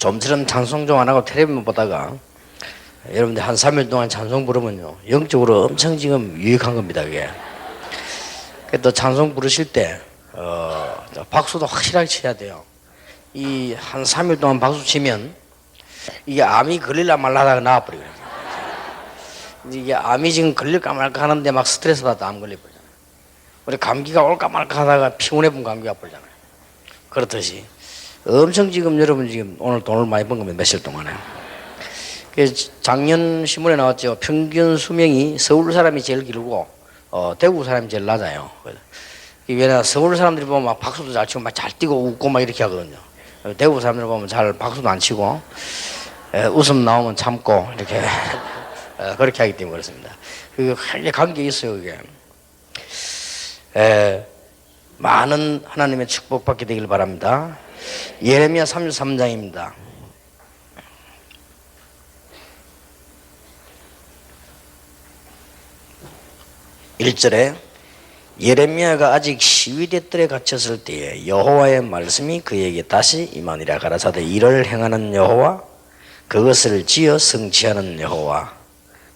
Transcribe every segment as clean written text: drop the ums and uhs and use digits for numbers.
좀처럼 찬송 좀 안 하고 텔레비만 보다가 여러분들 한 3일 동안 찬송 부르면요 영적으로 엄청 지금 유익한 겁니다. 그게 또 찬송 부르실 때 박수도 확실하게 쳐야 돼요. 이 한 3일 동안 박수 치면 이게 암이 걸릴라 말라 하다가 나와버리거든요. 이게 암이 지금 걸릴까 말까 하는데 막 스트레스 받다 암 걸려버리잖아요. 우리 감기가 올까 말까 하다가 피곤해본 감기가 버리잖아요. 그렇듯이 엄청 지금 여러분 지금 오늘 돈을 많이 번 겁니다. 며칠 동안에. 작년 신문에 나왔죠. 평균 수명이 서울 사람이 제일 길고 대구 사람이 제일 낮아요. 왜냐 서울 사람들이 보면 막 박수도 잘 치고 막 잘 뛰고 웃고 막 이렇게 하거든요. 대구 사람들 보면 잘 박수도 안 치고 웃음 나오면 참고 이렇게 그렇게 하기 때문에 그렇습니다. 그게 관계 있어요. 그게 많은 하나님의 축복받게 되길 바랍니다. 예레미야 33장입니다. 1절에 예레미야가 아직 시위대 뜰에 갇혔을 때에 여호와의 말씀이 그에게 다시 임하니라. 가라사대 이를 행하는 여호와 그것을 지어 성취하는 여호와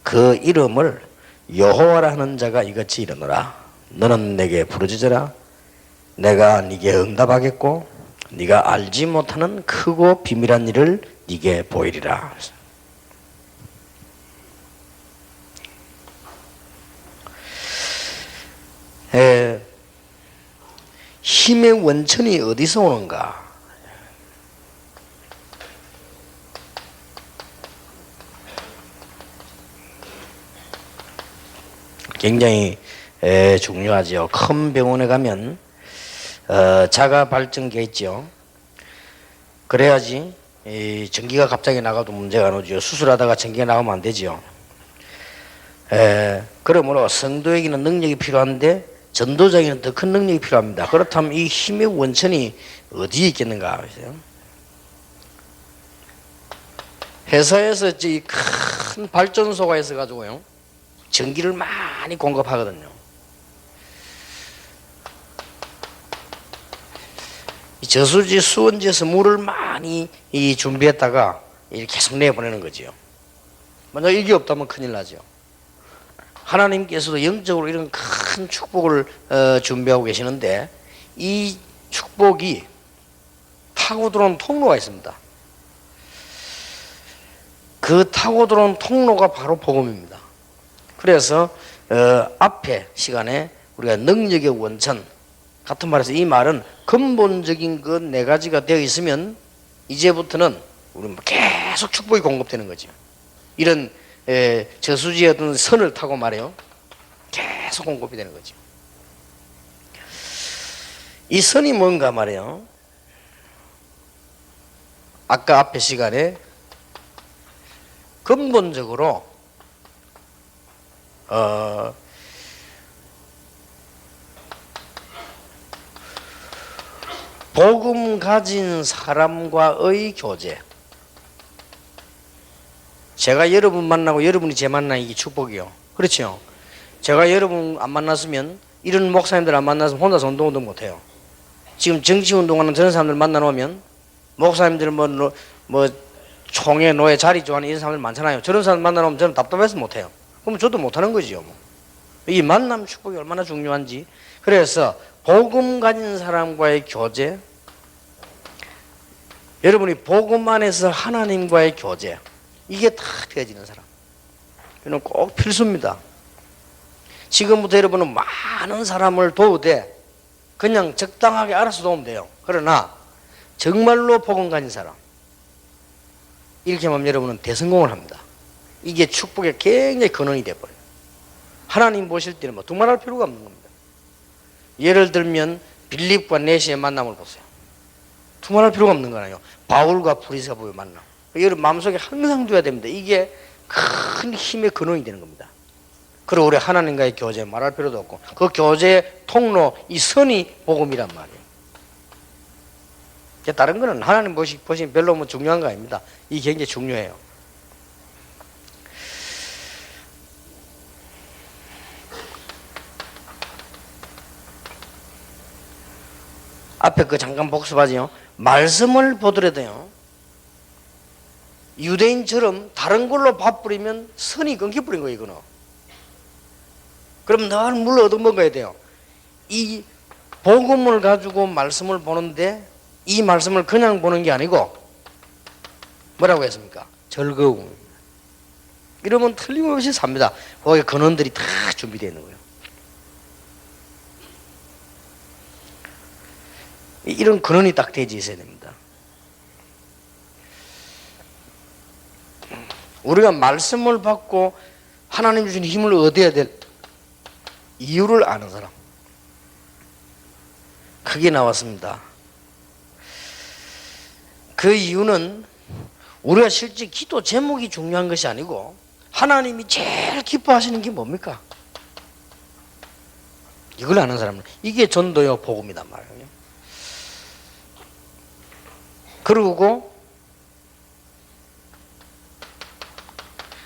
그 이름을 여호와라 하는 자가 이같이 이르노라. 너는 내게 부르짖으라. 내가 네게 응답하겠고 네가 알지 못하는 크고 비밀한 일을 네게 보이리라. 힘의 원천이 어디서 오는가? 굉장히 중요하죠. 큰 병원에 가면 자가 발전기가 있죠. 그래야지 전기가 갑자기 나가도 문제가 안 오죠. 수술하다가 전기가 나가면 안 되죠. 그러므로 성도에게는 능력이 필요한데 전도자에게는 더 큰 능력이 필요합니다. 그렇다면 이 힘의 원천이 어디에 있겠는가? 회사에서 이 큰 발전소가 있어가지고요 전기를 많이 공급하거든요. 저수지 수원지에서 물을 많이 준비했다가 이렇게 계속 내보내는 거죠. 만약 이게 없다면 큰일 나죠. 하나님께서도 영적으로 이런 큰 축복을 준비하고 계시는데 이 축복이 타고 들어온 통로가 있습니다. 그 타고 들어온 통로가 바로 복음입니다. 그래서 앞에 시간에 우리가 능력의 원천, 같은 말해서 이 말은 근본적인 것 네 가지가 되어 있으면 이제부터는 우리는 계속 축복이 공급되는 거죠. 이런 저수지의 어떤 선을 타고 말이에요 계속 공급이 되는 거죠. 이 선이 뭔가 말이에요. 아까 앞에 시간에 근본적으로 복음 가진 사람과의 교제. 제가 여러분 만나고 여러분이 제 만나는 이게 축복이요. 그렇죠? 제가 여러분 안 만났으면 이런 목사님들 안 만났으면 혼자서 운동도 못해요. 지금 정치운동하는 저런 사람들 만나놓으면 목사님들 뭐 총회 노예 자리 좋아하는 이런 사람들 많잖아요. 저런 사람 만나놓으면 저는 답답해서 못해요. 그럼 저도 못하는 거지요. 이 만남 축복이 얼마나 중요한지. 그래서 복음 가진 사람과의 교제, 여러분이 복음 안에서 하나님과의 교제, 이게 다 되어지는 사람, 이건 꼭 필수입니다. 지금부터 여러분은 많은 사람을 도우되 그냥 적당하게 알아서 도우면 돼요. 그러나 정말로 복음 가진 사람, 이렇게 하면 여러분은 대성공을 합니다. 이게 축복의 굉장히 근원이 되어버려요. 하나님 보실 때는 뭐 두말할 필요가 없는 겁니다. 예를 들면 빌립과 네시의 만남을 보세요. 두말할 필요가 없는 거예요. 바울과 브리스가보의 만남, 여러분 마음속에 항상 둬야 됩니다. 이게 큰 힘의 근원이 되는 겁니다. 그리고 우리 하나님과의 교제 말할 필요도 없고 그 교제의 통로, 이 선이 복음이란 말이에요. 다른 거는 하나님 보시면 별로 뭐 중요한 거 아닙니다. 이게 굉장히 중요해요. 앞에 그 잠깐 복습하지요. 말씀을 보더라도요 유대인처럼 다른 걸로 밥 뿌리면 선이 끊겨버린 거예요, 이거는. 그럼 늘 물 얻어먹어야 돼요. 이 복음을 가지고 말씀을 보는데 이 말씀을 그냥 보는 게 아니고 뭐라고 했습니까? 즐거움. 이러면 틀림없이 삽니다. 거기에 근원들이 다 준비되어 있는 거예요. 이런 근원이 딱 되어 있어야 됩니다. 우리가 말씀을 받고 하나님 주신 힘을 얻어야 될 이유를 아는 사람. 크게 나왔습니다. 그 이유는 우리가 실제 기도 제목이 중요한 것이 아니고 하나님이 제일 기뻐하시는 게 뭡니까? 이걸 아는 사람은 이게 전도요 복음이단 말이에요. 그리고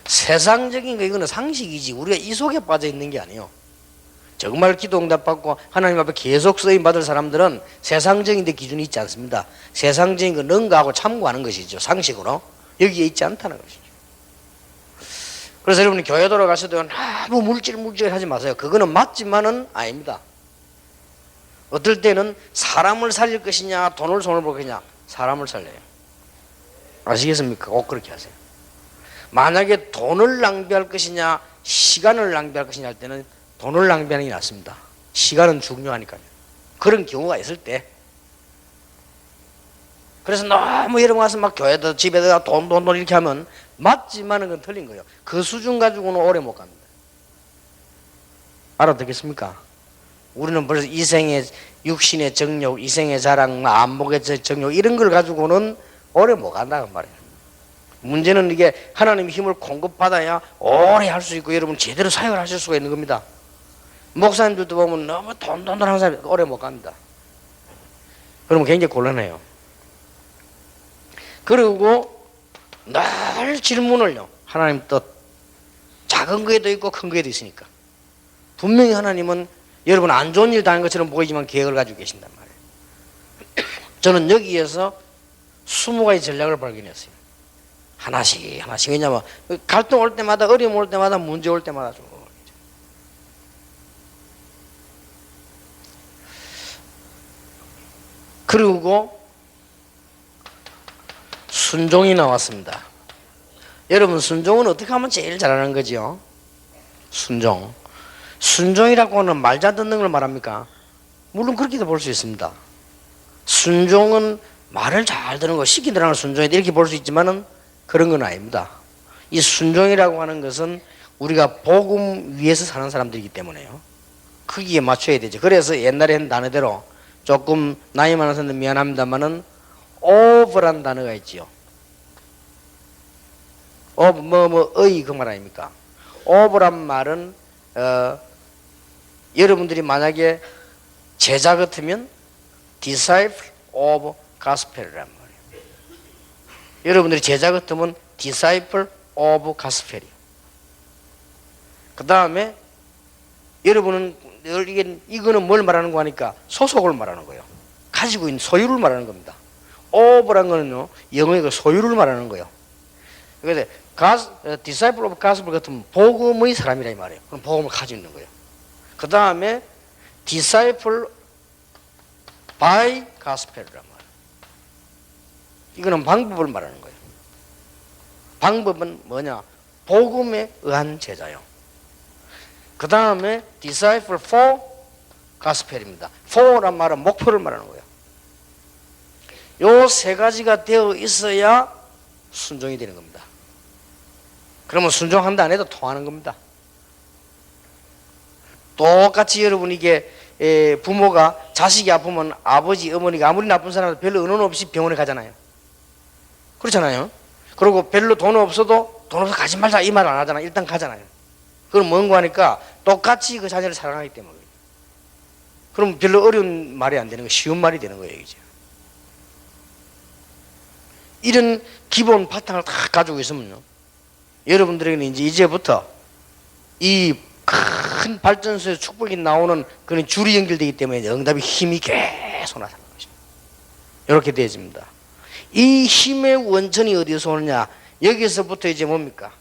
세상적인 거 이거는 상식이지 우리가 이 속에 빠져 있는 게 아니에요. 정말 기도 응답 받고 하나님 앞에 계속 쓰임 받을 사람들은 세상적인 데 기준이 있지 않습니다. 세상적인 거 능가하고 참고하는 것이죠. 상식으로 여기에 있지 않다는 것이죠. 그래서 여러분이 교회 돌아가셔도 너무 물질 하지 마세요. 그거는 맞지만은 아닙니다. 어떨 때는 사람을 살릴 것이냐 돈을 손을 볼 것이냐 사람을 살려요. 아시겠습니까? 꼭 그렇게 하세요. 만약에 돈을 낭비할 것이냐 시간을 낭비할 것이냐 할 때는 돈을 낭비하는 게 낫습니다. 시간은 중요하니까요. 그런 경우가 있을 때. 그래서 너무 여러분 와서 막 교회도 집에다가 돈 이렇게 하면 맞지만은 그건 틀린 거예요. 그 수준 가지고는 오래 못 갑니다. 알아듣겠습니까? 우리는 벌써 이생의 육신의 정욕, 이생의 자랑, 안목의 정욕 이런 걸 가지고는 오래 못 간다는 말이에요. 문제는 이게 하나님의 힘을 공급받아야 오래 할 수 있고 여러분 제대로 사역을 하실 수가 있는 겁니다. 목사님들도 보면 너무 돈 하는 사람이 오래 못 갑니다. 그러면 굉장히 곤란해요. 그리고 늘 질문을요. 하나님 뜻 작은 거에도 있고 큰 거에도 있으니까 분명히 하나님은 여러분 안 좋은 일 당한 것처럼 보이지만 계획을 가지고 계신단 말이에요. 저는 여기에서 20가지 전략을 발견했어요. 하나씩 왜냐하면 갈등 올 때마다 어려움 올 때마다 문제 올 때마다 좀 그리고 순종이 나왔습니다. 여러분 순종은 어떻게 하면 제일 잘하는 거지요? 순종이라고 하는 말 잘 듣는 걸 말합니까? 물론 그렇게도 볼 수 있습니다. 순종은 말을 잘 듣는 거 시키 들어가는 순종이다 이렇게 볼 수 있지만은 그런 건 아닙니다. 이 순종이라고 하는 것은 우리가 복음 위에서 사는 사람들이기 때문에요. 크기에 맞춰야 되죠. 그래서 옛날에 한 단어대로 조금 나이 많은 사람들 미안합니다만은 over란 단어가 있지요. 의 그 말 아닙니까? over란 말은 여러분들이 만약에 제자 같으면 disciple of gospel이란 말이에요. 여러분들이 제자 같으면 disciple of gospel이에요. 그 다음에 여러분은 이거는 뭘 말하는 거 하니까 소속을 말하는 거예요. 가지고 있는 소유를 말하는 겁니다. over란 거는요 영어의 그 소유를 말하는 거예요. 그래서 disciple of gospel 같으면 복음의 사람이라 이 말이에요. 그럼 복음을 가지고 있는 거예요. 그 다음에 disciple by gospel이란 말이에요. 이거는 방법을 말하는 거예요. 방법은 뭐냐? 복음에 의한 제자요. 그 다음에 disciple for gospel입니다. for란 말은 목표를 말하는 거예요. 요 세 가지가 되어 있어야 순종이 되는 겁니다. 그러면 순종한다 안 해도 통하는 겁니다. 똑같이 여러분 이게 부모가 자식이 아프면 아버지 어머니가 아무리 나쁜 사람도 별로 은원 없이 병원에 가잖아요. 그렇잖아요. 그리고 별로 돈 없어도 돈 없어 가지 말자 이 말 안 하잖아요. 일단 가잖아요. 그럼 뭔가 하니까 똑같이 그 자녀를 사랑하기 때문에. 그럼 별로 어려운 말이 안 되는 거예요. 쉬운 말이 되는 거예요. 이제. 이런 기본 바탕을 다 가지고 있으면요. 여러분들에게는 이제부터 이 큰 발전소에서 축복이 나오는 그런 줄이 연결되기 때문에 응답의 힘이 계속 나타나는 것입니다. 이렇게 되어집니다. 이 힘의 원천이 어디서 오느냐? 여기서부터 이제 뭡니까?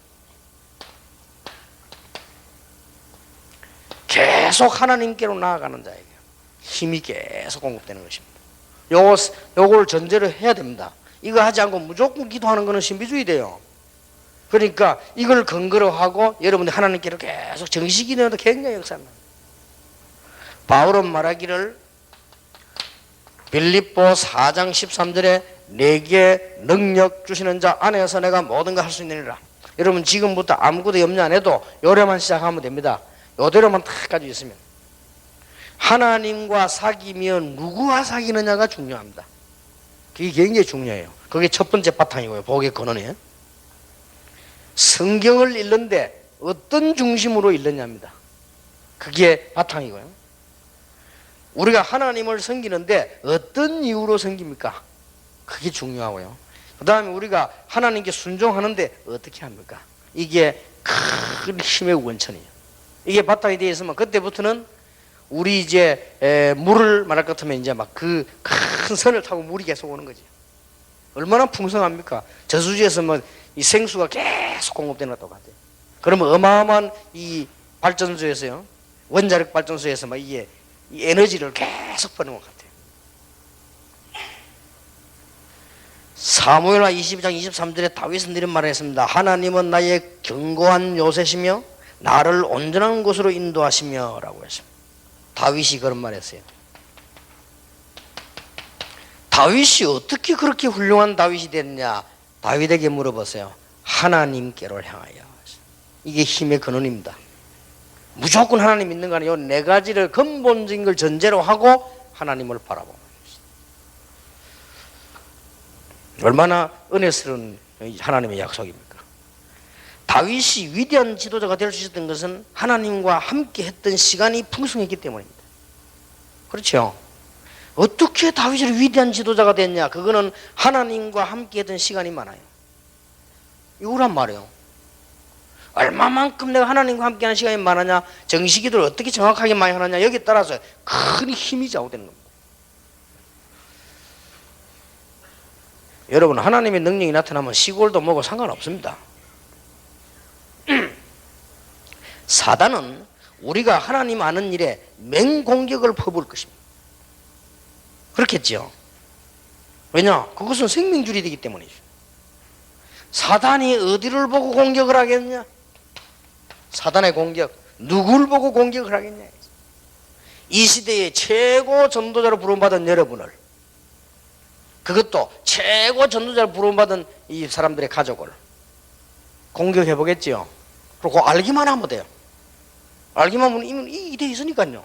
계속 하나님께로 나아가는 자에게 힘이 계속 공급되는 것입니다. 요걸 전제로 해야 됩니다. 이거 하지 않고 무조건 기도하는 것은 신비주의 돼요. 그러니까 이걸 근거로 하고 여러분들 하나님께로 계속 정식기도해도 굉장히 역사합니다. 바울은 말하기를 빌립보 4장 13절에 내게 능력 주시는 자 안에서 내가 모든 걸 할 수 있느니라. 여러분 지금부터 아무것도 염려 안 해도 요래만 시작하면 됩니다. 요대로만 딱 가지고 있으면 하나님과 사귀면 누구와 사귀느냐가 중요합니다. 그게 굉장히 중요해요. 그게 첫 번째 바탕이고요. 복의 근원이에요. 성경을 읽는데 어떤 중심으로 읽느냐입니다. 그게 바탕이고요. 우리가 하나님을 섬기는데 어떤 이유로 섬깁니까? 그게 중요하고요. 그 다음에 우리가 하나님께 순종하는데 어떻게 합니까? 이게 큰 힘의 원천이에요. 이게 바탕이 되어 있으면 그때부터는 우리 이제 물을 말할 것 같으면 이제 막 그 큰 선을 타고 물이 계속 오는 거지. 얼마나 풍성합니까? 저수지에서 뭐 이 생수가 계속 공급되는 것과 같아요. 그러면 어마어마한 이 발전소에서요, 원자력 발전소에서 막 이게 이 에너지를 계속 버는 것 같아요. 사무엘하 22장 23절에 다윗은 이런 말을 했습니다. 하나님은 나의 견고한 요새시며 나를 온전한 곳으로 인도하시며 라고 했습니다. 다윗이 그런 말을 했어요. 다윗이 어떻게 그렇게 훌륭한 다윗이 됐냐? 다윗에게 물어보세요. 하나님께로 향하여. 이게 힘의 근원입니다. 무조건 하나님 믿는 거 아니에요. 네 가지를 근본적인 걸 전제로 하고 하나님을 바라보는 것입니다. 얼마나 은혜스러운 하나님의 약속입니까? 다윗이 위대한 지도자가 될 수 있었던 것은 하나님과 함께 했던 시간이 풍성했기 때문입니다. 그렇죠? 어떻게 다윗이 위대한 지도자가 됐냐? 그거는 하나님과 함께 했던 시간이 많아요. 이거란 말이에요. 얼마만큼 내가 하나님과 함께하는 시간이 많으냐, 정식기도를 어떻게 정확하게 많이 하느냐, 여기에 따라서 큰 힘이 좌우되는 겁니다. 여러분, 하나님의 능력이 나타나면 시골도 뭐고 상관없습니다. 사단은 우리가 하나님 아는 일에 맹공격을 퍼부을 것입니다. 그렇겠죠. 왜냐? 그것은 생명줄이 되기 때문이죠. 사단이 어디를 보고 공격을 하겠냐? 사단의 공격, 누굴 보고 공격을 하겠냐? 이 시대의 최고 전도자로 부름받은 여러분을, 그것도 최고 전도자로 부름받은 이 사람들의 가족을 공격해 보겠지요. 그리고 알기만 하면 돼요. 알기만 하면 이미 돼 있으니까요.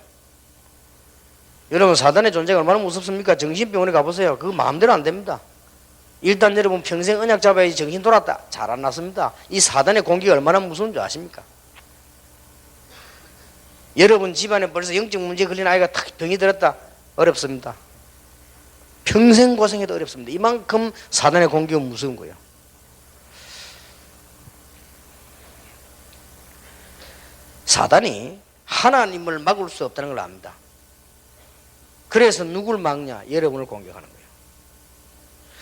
여러분, 사단의 존재가 얼마나 무섭습니까? 정신병원에 가보세요. 그거 마음대로 안 됩니다. 일단 여러분 평생 언약 잡아야지 정신 돌았다. 잘 안 났습니다. 이 사단의 공격이 얼마나 무서운 줄 아십니까? 여러분 집안에 벌써 영적 문제 걸린 아이가 탁 병이 들었다. 어렵습니다. 평생 고생해도 어렵습니다. 이만큼 사단의 공격은 무서운 거예요. 사단이 하나님을 막을 수 없다는 걸 압니다. 그래서 누굴 막냐? 여러분을 공격하는 거예요.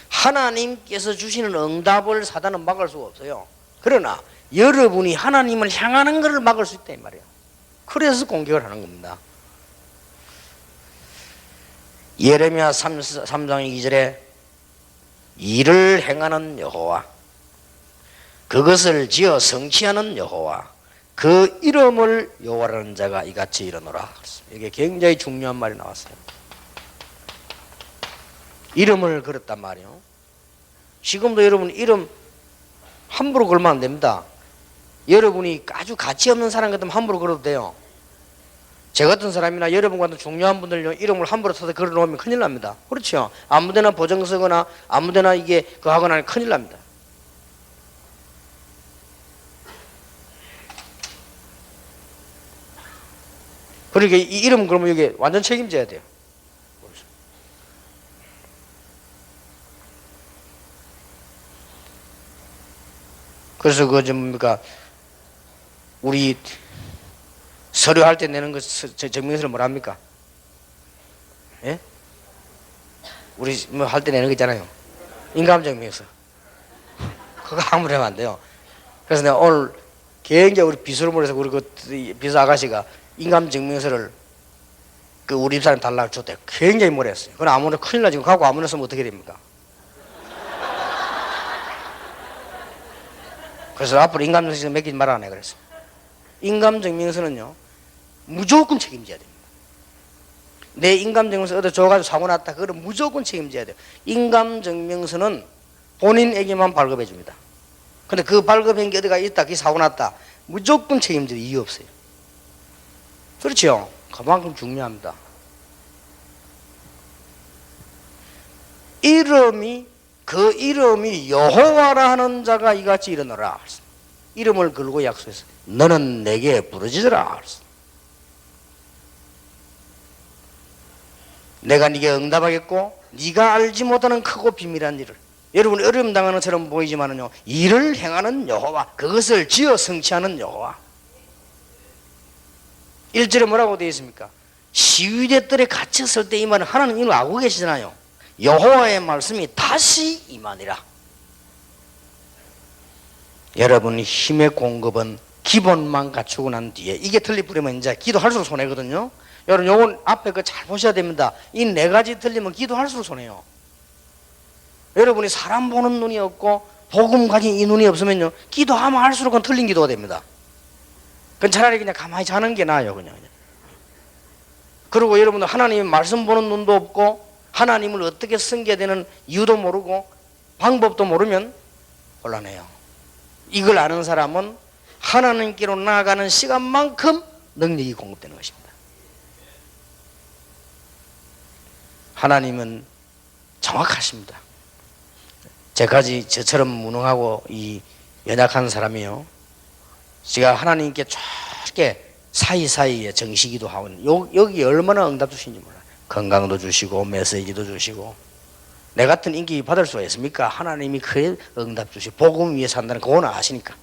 하나님께서 주시는 응답을 사단은 막을 수가 없어요. 그러나 여러분이 하나님을 향하는 것을 막을 수 있다 이 말이에요. 그래서 공격을 하는 겁니다. 예레미야 3장 2절에 일을 행하는 여호와, 그것을 지어 성취하는 여호와, 그 이름을 여호와라는 자가 이같이 이르노라. 이게 굉장히 중요한 말이 나왔어요. 이름을 걸었단 말이에요. 지금도 여러분 이름 함부로 걸면 안 됩니다. 여러분이 아주 가치 없는 사람 같으면 함부로 걸어도 돼요. 제 같은 사람이나 여러분 같은 중요한 분들 이름을 함부로 써서 걸어놓으면 큰일 납니다. 그렇죠? 아무데나 보정 쓰거나 아무데나 이게 그거 하거나 하면 큰일 납니다. 그러니까 이 이름 그러면 이게 완전 책임져야 돼요. 그래서 그 뭡니까 우리 서류할 때 내는 거 증명서를 뭐라 합니까? 예? 우리 뭐 할 때 내는 거 있잖아요. 인감증명서. 그거 아무리 하면 안 돼요. 그래서 내가 오늘 굉장히 우리 비수로물에서 우리 그 비수 아가씨가 인감증명서를 그 우리 집사람 달라고 줬대. 굉장히 뭐라 했어요. 그럼 아무나 큰일 나지. 갖고 아무나 쓰면 어떻게 됩니까? 그래서 앞으로 인감증명서 맡기지 말라네 그랬어. 인감증명서는요 무조건 책임져야 됩니다. 내 인감증명서 어디 줘가지고 사고 났다. 그걸 무조건 책임져야 돼요. 인감증명서는 본인에게만 발급해 줍니다. 근데 그 발급한 게 어디가 있다, 그 사고 났다. 무조건 책임질 이유 없어요. 그렇죠? 그만큼 중요합니다. 그 이름이 여호와라 하는 자가 이같이 일어나라. 이름을 걸고 약속했어요. 너는 내게 부르짖으라. 내가 네게 응답하겠고 네가 알지 못하는 크고 비밀한 일을, 여러분이 어려움 당하는 것처럼 보이지만은요 일을 행하는 여호와, 그것을 지어 성취하는 여호와. 1절에 뭐라고 되어 있습니까? 시위대 뜰에 갇혔을 때 이 말은 하나님 이걸 알고 계시잖아요. 여호와의 말씀이 다시 임하니라. 여러분 힘의 공급은 기본만 갖추고 난 뒤에, 이게 틀리버리면 이제 기도할수록 손해거든요. 여러분 요건 앞에 그 잘 보셔야 됩니다. 이 네 가지 틀리면 기도할수록 손해요. 여러분이 사람 보는 눈이 없고 복음 가진 이 눈이 없으면요 기도하면 할수록 그건 틀린 기도가 됩니다. 그건 차라리 그냥 가만히 자는 게 나아요. 그냥. 그리고 여러분들 하나님의 말씀 보는 눈도 없고 하나님을 어떻게 섬겨야 되는 이유도 모르고 방법도 모르면 곤란해요. 이걸 아는 사람은 하나님께로 나아가는 시간만큼 능력이 공급되는 것입니다. 하나님은 정확하십니다. 제까지 저처럼 무능하고 이 연약한 사람이요, 제가 하나님께 저렇게 사이사이에 정시기도 하고 여기 얼마나 응답 주시는지 몰라요. 건강도 주시고 메시지도 주시고. 내 같은 인기 받을 수가 있습니까? 하나님이 그래 응답 주시고 복음 위에 산다는 그거는 아시니까.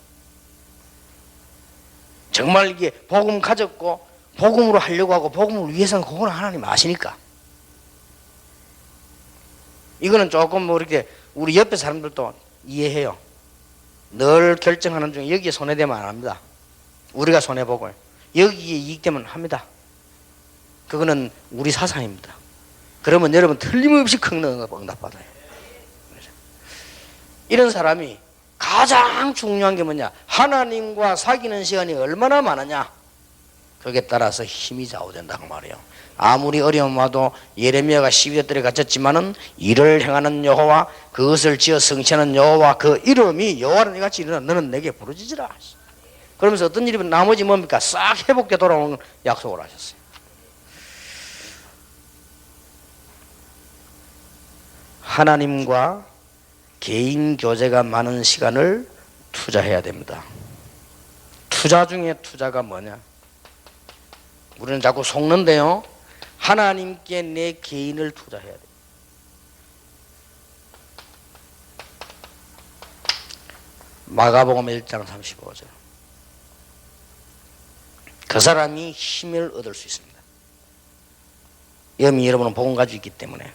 정말 이게 복음 가졌고 복음으로 하려고 하고 복음을 위해서는 그거는 하나님 아시니까. 이거는 조금 뭐 이렇게 우리 옆에 사람들도 이해해요. 늘 결정하는 중에 여기에 손해되면 안 합니다. 우리가 손해보고 여기에 이익되면 합니다. 그거는 우리 사상입니다. 그러면 여러분 틀림없이 큰 응답받아요. 이런 사람이 가장 중요한 게 뭐냐? 하나님과 사귀는 시간이 얼마나 많으냐? 거기에 따라서 힘이 좌우된다고 말이에요. 아무리 어려움 와도 예레미야가 시위대 뜰에 갇혔지만은 일을 행하는 여호와, 그것을 지어 성취하는 여호와, 그 이름이 여호와는 이같이 일어나 너는 내게 부르짖으라. 그러면서 어떤 일이면 나머지 뭡니까? 싹 회복돼 돌아오는 약속을 하셨어요. 하나님과 개인 교제가 많은 시간을 투자해야 됩니다. 투자 중에 투자가 뭐냐? 우리는 자꾸 속는데요, 하나님께 내 개인을 투자해야 돼. 마가복음 1장 35절. 그 사람이 힘을 얻을 수 있습니다. 여미 여러분은 복음 가지고 있기 때문에.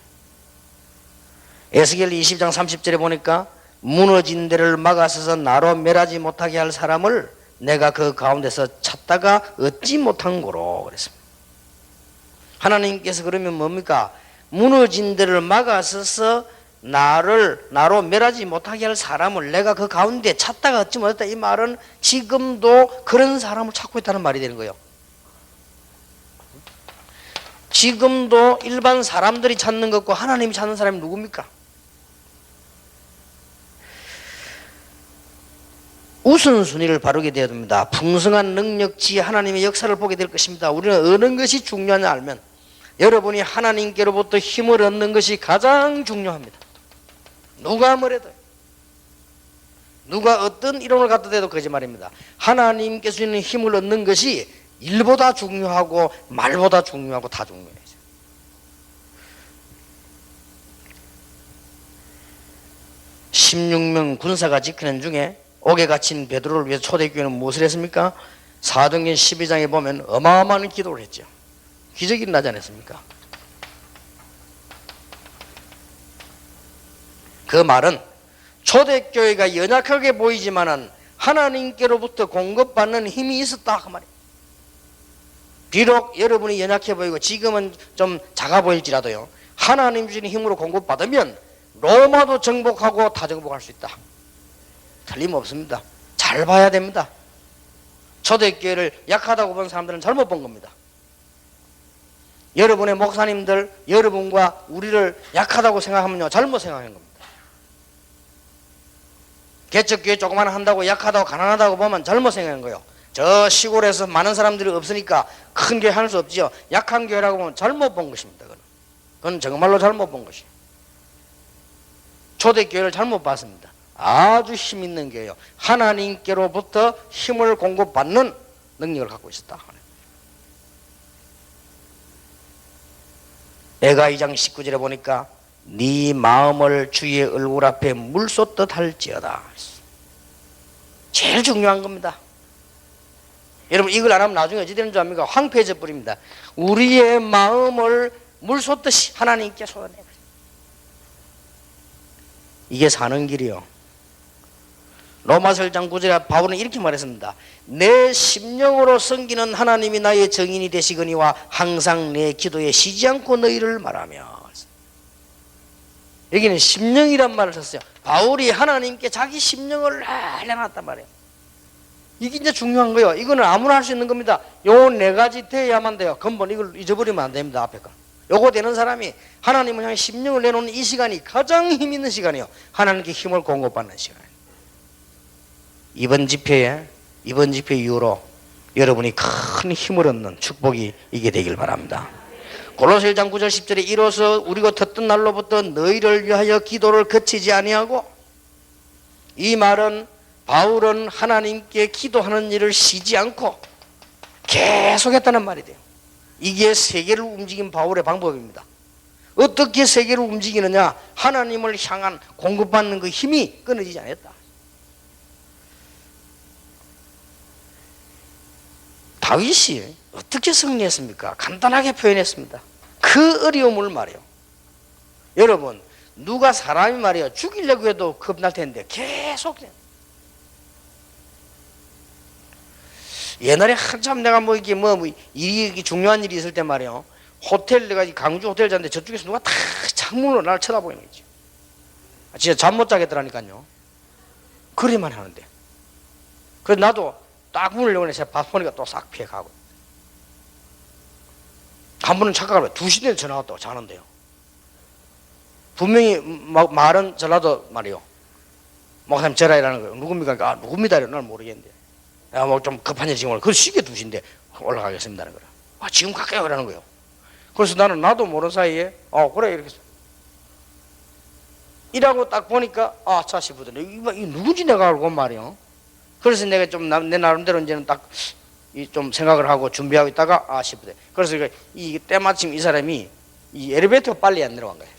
에스겔 20장 30절에 보니까 무너진 데를 막아서서 나로 멸하지 못하게 할 사람을 내가 그 가운데서 찾다가 얻지 못한 거로 그랬습니다. 하나님께서 그러면 뭡니까? 무너진 데를 막아서서 나로 멸하지 못하게 할 사람을 내가 그 가운데 찾다가 얻지 못했다. 이 말은 지금도 그런 사람을 찾고 있다는 말이 되는 거예요. 지금도 일반 사람들이 찾는 것과 하나님이 찾는 사람이 누굽니까? 우선순위를 바르게 되어야 됩니다. 풍성한 능력지 하나님의 역사를 보게 될 것입니다. 우리는 어느 것이 중요하냐 알면 여러분이 하나님께로부터 힘을 얻는 것이 가장 중요합니다. 누가 뭐래도, 누가 어떤 이론을 갖다 대도 거짓말입니다. 하나님께서 주는 힘을 얻는 것이 일보다 중요하고 말보다 중요하고 다 중요해요. 16명 군사가 지키는 중에 옥에 갇힌 베드로를 위해서 초대교회는 무엇을 했습니까? 사도행전 12장에 보면 어마어마한 기도를 했죠. 기적이 일어나지 않았습니까? 그 말은 초대교회가 연약하게 보이지만은 하나님께로부터 공급받는 힘이 있었다 그 말이에요. 비록 여러분이 연약해 보이고 지금은 좀 작아 보일지라도요, 하나님 주신 힘으로 공급받으면 로마도 정복하고 다 정복할 수 있다. 틀림없습니다. 잘 봐야 됩니다. 초대교회를 약하다고 본 사람들은 잘못 본 겁니다. 여러분의 목사님들, 여러분과 우리를 약하다고 생각하면요, 잘못 생각한 겁니다. 개척교회 조그마한 한다고 약하다고 가난하다고 보면 잘못 생각한 거예요. 저 시골에서 많은 사람들이 없으니까 큰 교회 할 수 없지요. 약한 교회라고 보면 잘못 본 것입니다. 그건 정말로 잘못 본 것이에요. 초대교회를 잘못 봤습니다. 아주 힘 있는 교회요. 하나님께로부터 힘을 공급받는 능력을 갖고 있었다. 내가 2장 19절에 보니까 네 마음을 주의 얼굴 앞에 물 쏟듯 할지어다. 제일 중요한 겁니다. 여러분 이걸 안 하면 나중에 어찌 되는 줄 압니까? 황폐해져 버립니다. 우리의 마음을 물 쏟듯이 하나님께 쏟아내버려요. 이게 사는 길이요. 로마서 1장 9절에 바울은 이렇게 말했습니다. 내 심령으로 섬기는 하나님이 나의 정인이 되시거니와 항상 내 기도에 쉬지 않고 너희를 말하며. 여기는 심령이란 말을 썼어요. 바울이 하나님께 자기 심령을 내놨단 말이에요. 이게 이제 중요한 거예요. 이거는 아무나 할 수 있는 겁니다. 요 네 가지 돼야만 돼요. 근본 이걸 잊어버리면 안 됩니다. 앞에 거. 요거 되는 사람이 하나님을 향해 심령을 내놓는 이 시간이 가장 힘 있는 시간이에요. 하나님께 힘을 공급받는 시간이에요. 이번 집회 이후로 여러분이 큰 힘을 얻는 축복이 이게 되길 바랍니다. 골로새 1장 9절 10절에 이로써 우리가 듣던 날로부터 너희를 위하여 기도를 그치지 아니하고, 이 말은 바울은 하나님께 기도하는 일을 쉬지 않고 계속했다는 말이 돼요. 이게 세계를 움직인 바울의 방법입니다. 어떻게 세계를 움직이느냐? 하나님을 향한 공급받는 그 힘이 끊어지지 않았다. 다윗이 어떻게 승리했습니까? 간단하게 표현했습니다. 그 어려움을 말이에요. 여러분 누가 사람이 말이에요 죽이려고 해도 겁날 텐데 계속 옛날에 한참 내가 이게 일이 중요한 일이 있을 때 말이에요, 호텔 내가 강주 호텔 잤는데 저쪽에서 누가 다 창문으로 나를 쳐다보는 거지. 진짜 잠 못 자겠더라니까요. 그리만 하는데. 그래서 나도 딱 문을 열고 제가 밥 보니까 또 싹 피해가고. 한 번은 착각을 해요. 2시에 전화 왔다고 자는데요. 분명히 말은 전라도 말이요. 목사님 전화이라는 거예요. 누굽니까? 아, 누굽니다. 날 모르겠는데. 내가 좀 급한 일 지금 오늘. 그 시계 2시인데 올라가겠습니다는 거예요. 아, 지금 갈게요. 그러는 거예요. 그래서 나도 모르는 사이에, 그래. 이렇게. 이라고 딱 보니까, 자 싶거든요. 이거 누군지 내가 알고 말이요. 그래서 내가 좀 내 나름대로 이제는 딱 좀 생각을 하고 준비하고 있다가 싶어요. 그래서 이 때마침 이 사람이 이 엘리베이터가 빨리 안 내려간 거예요.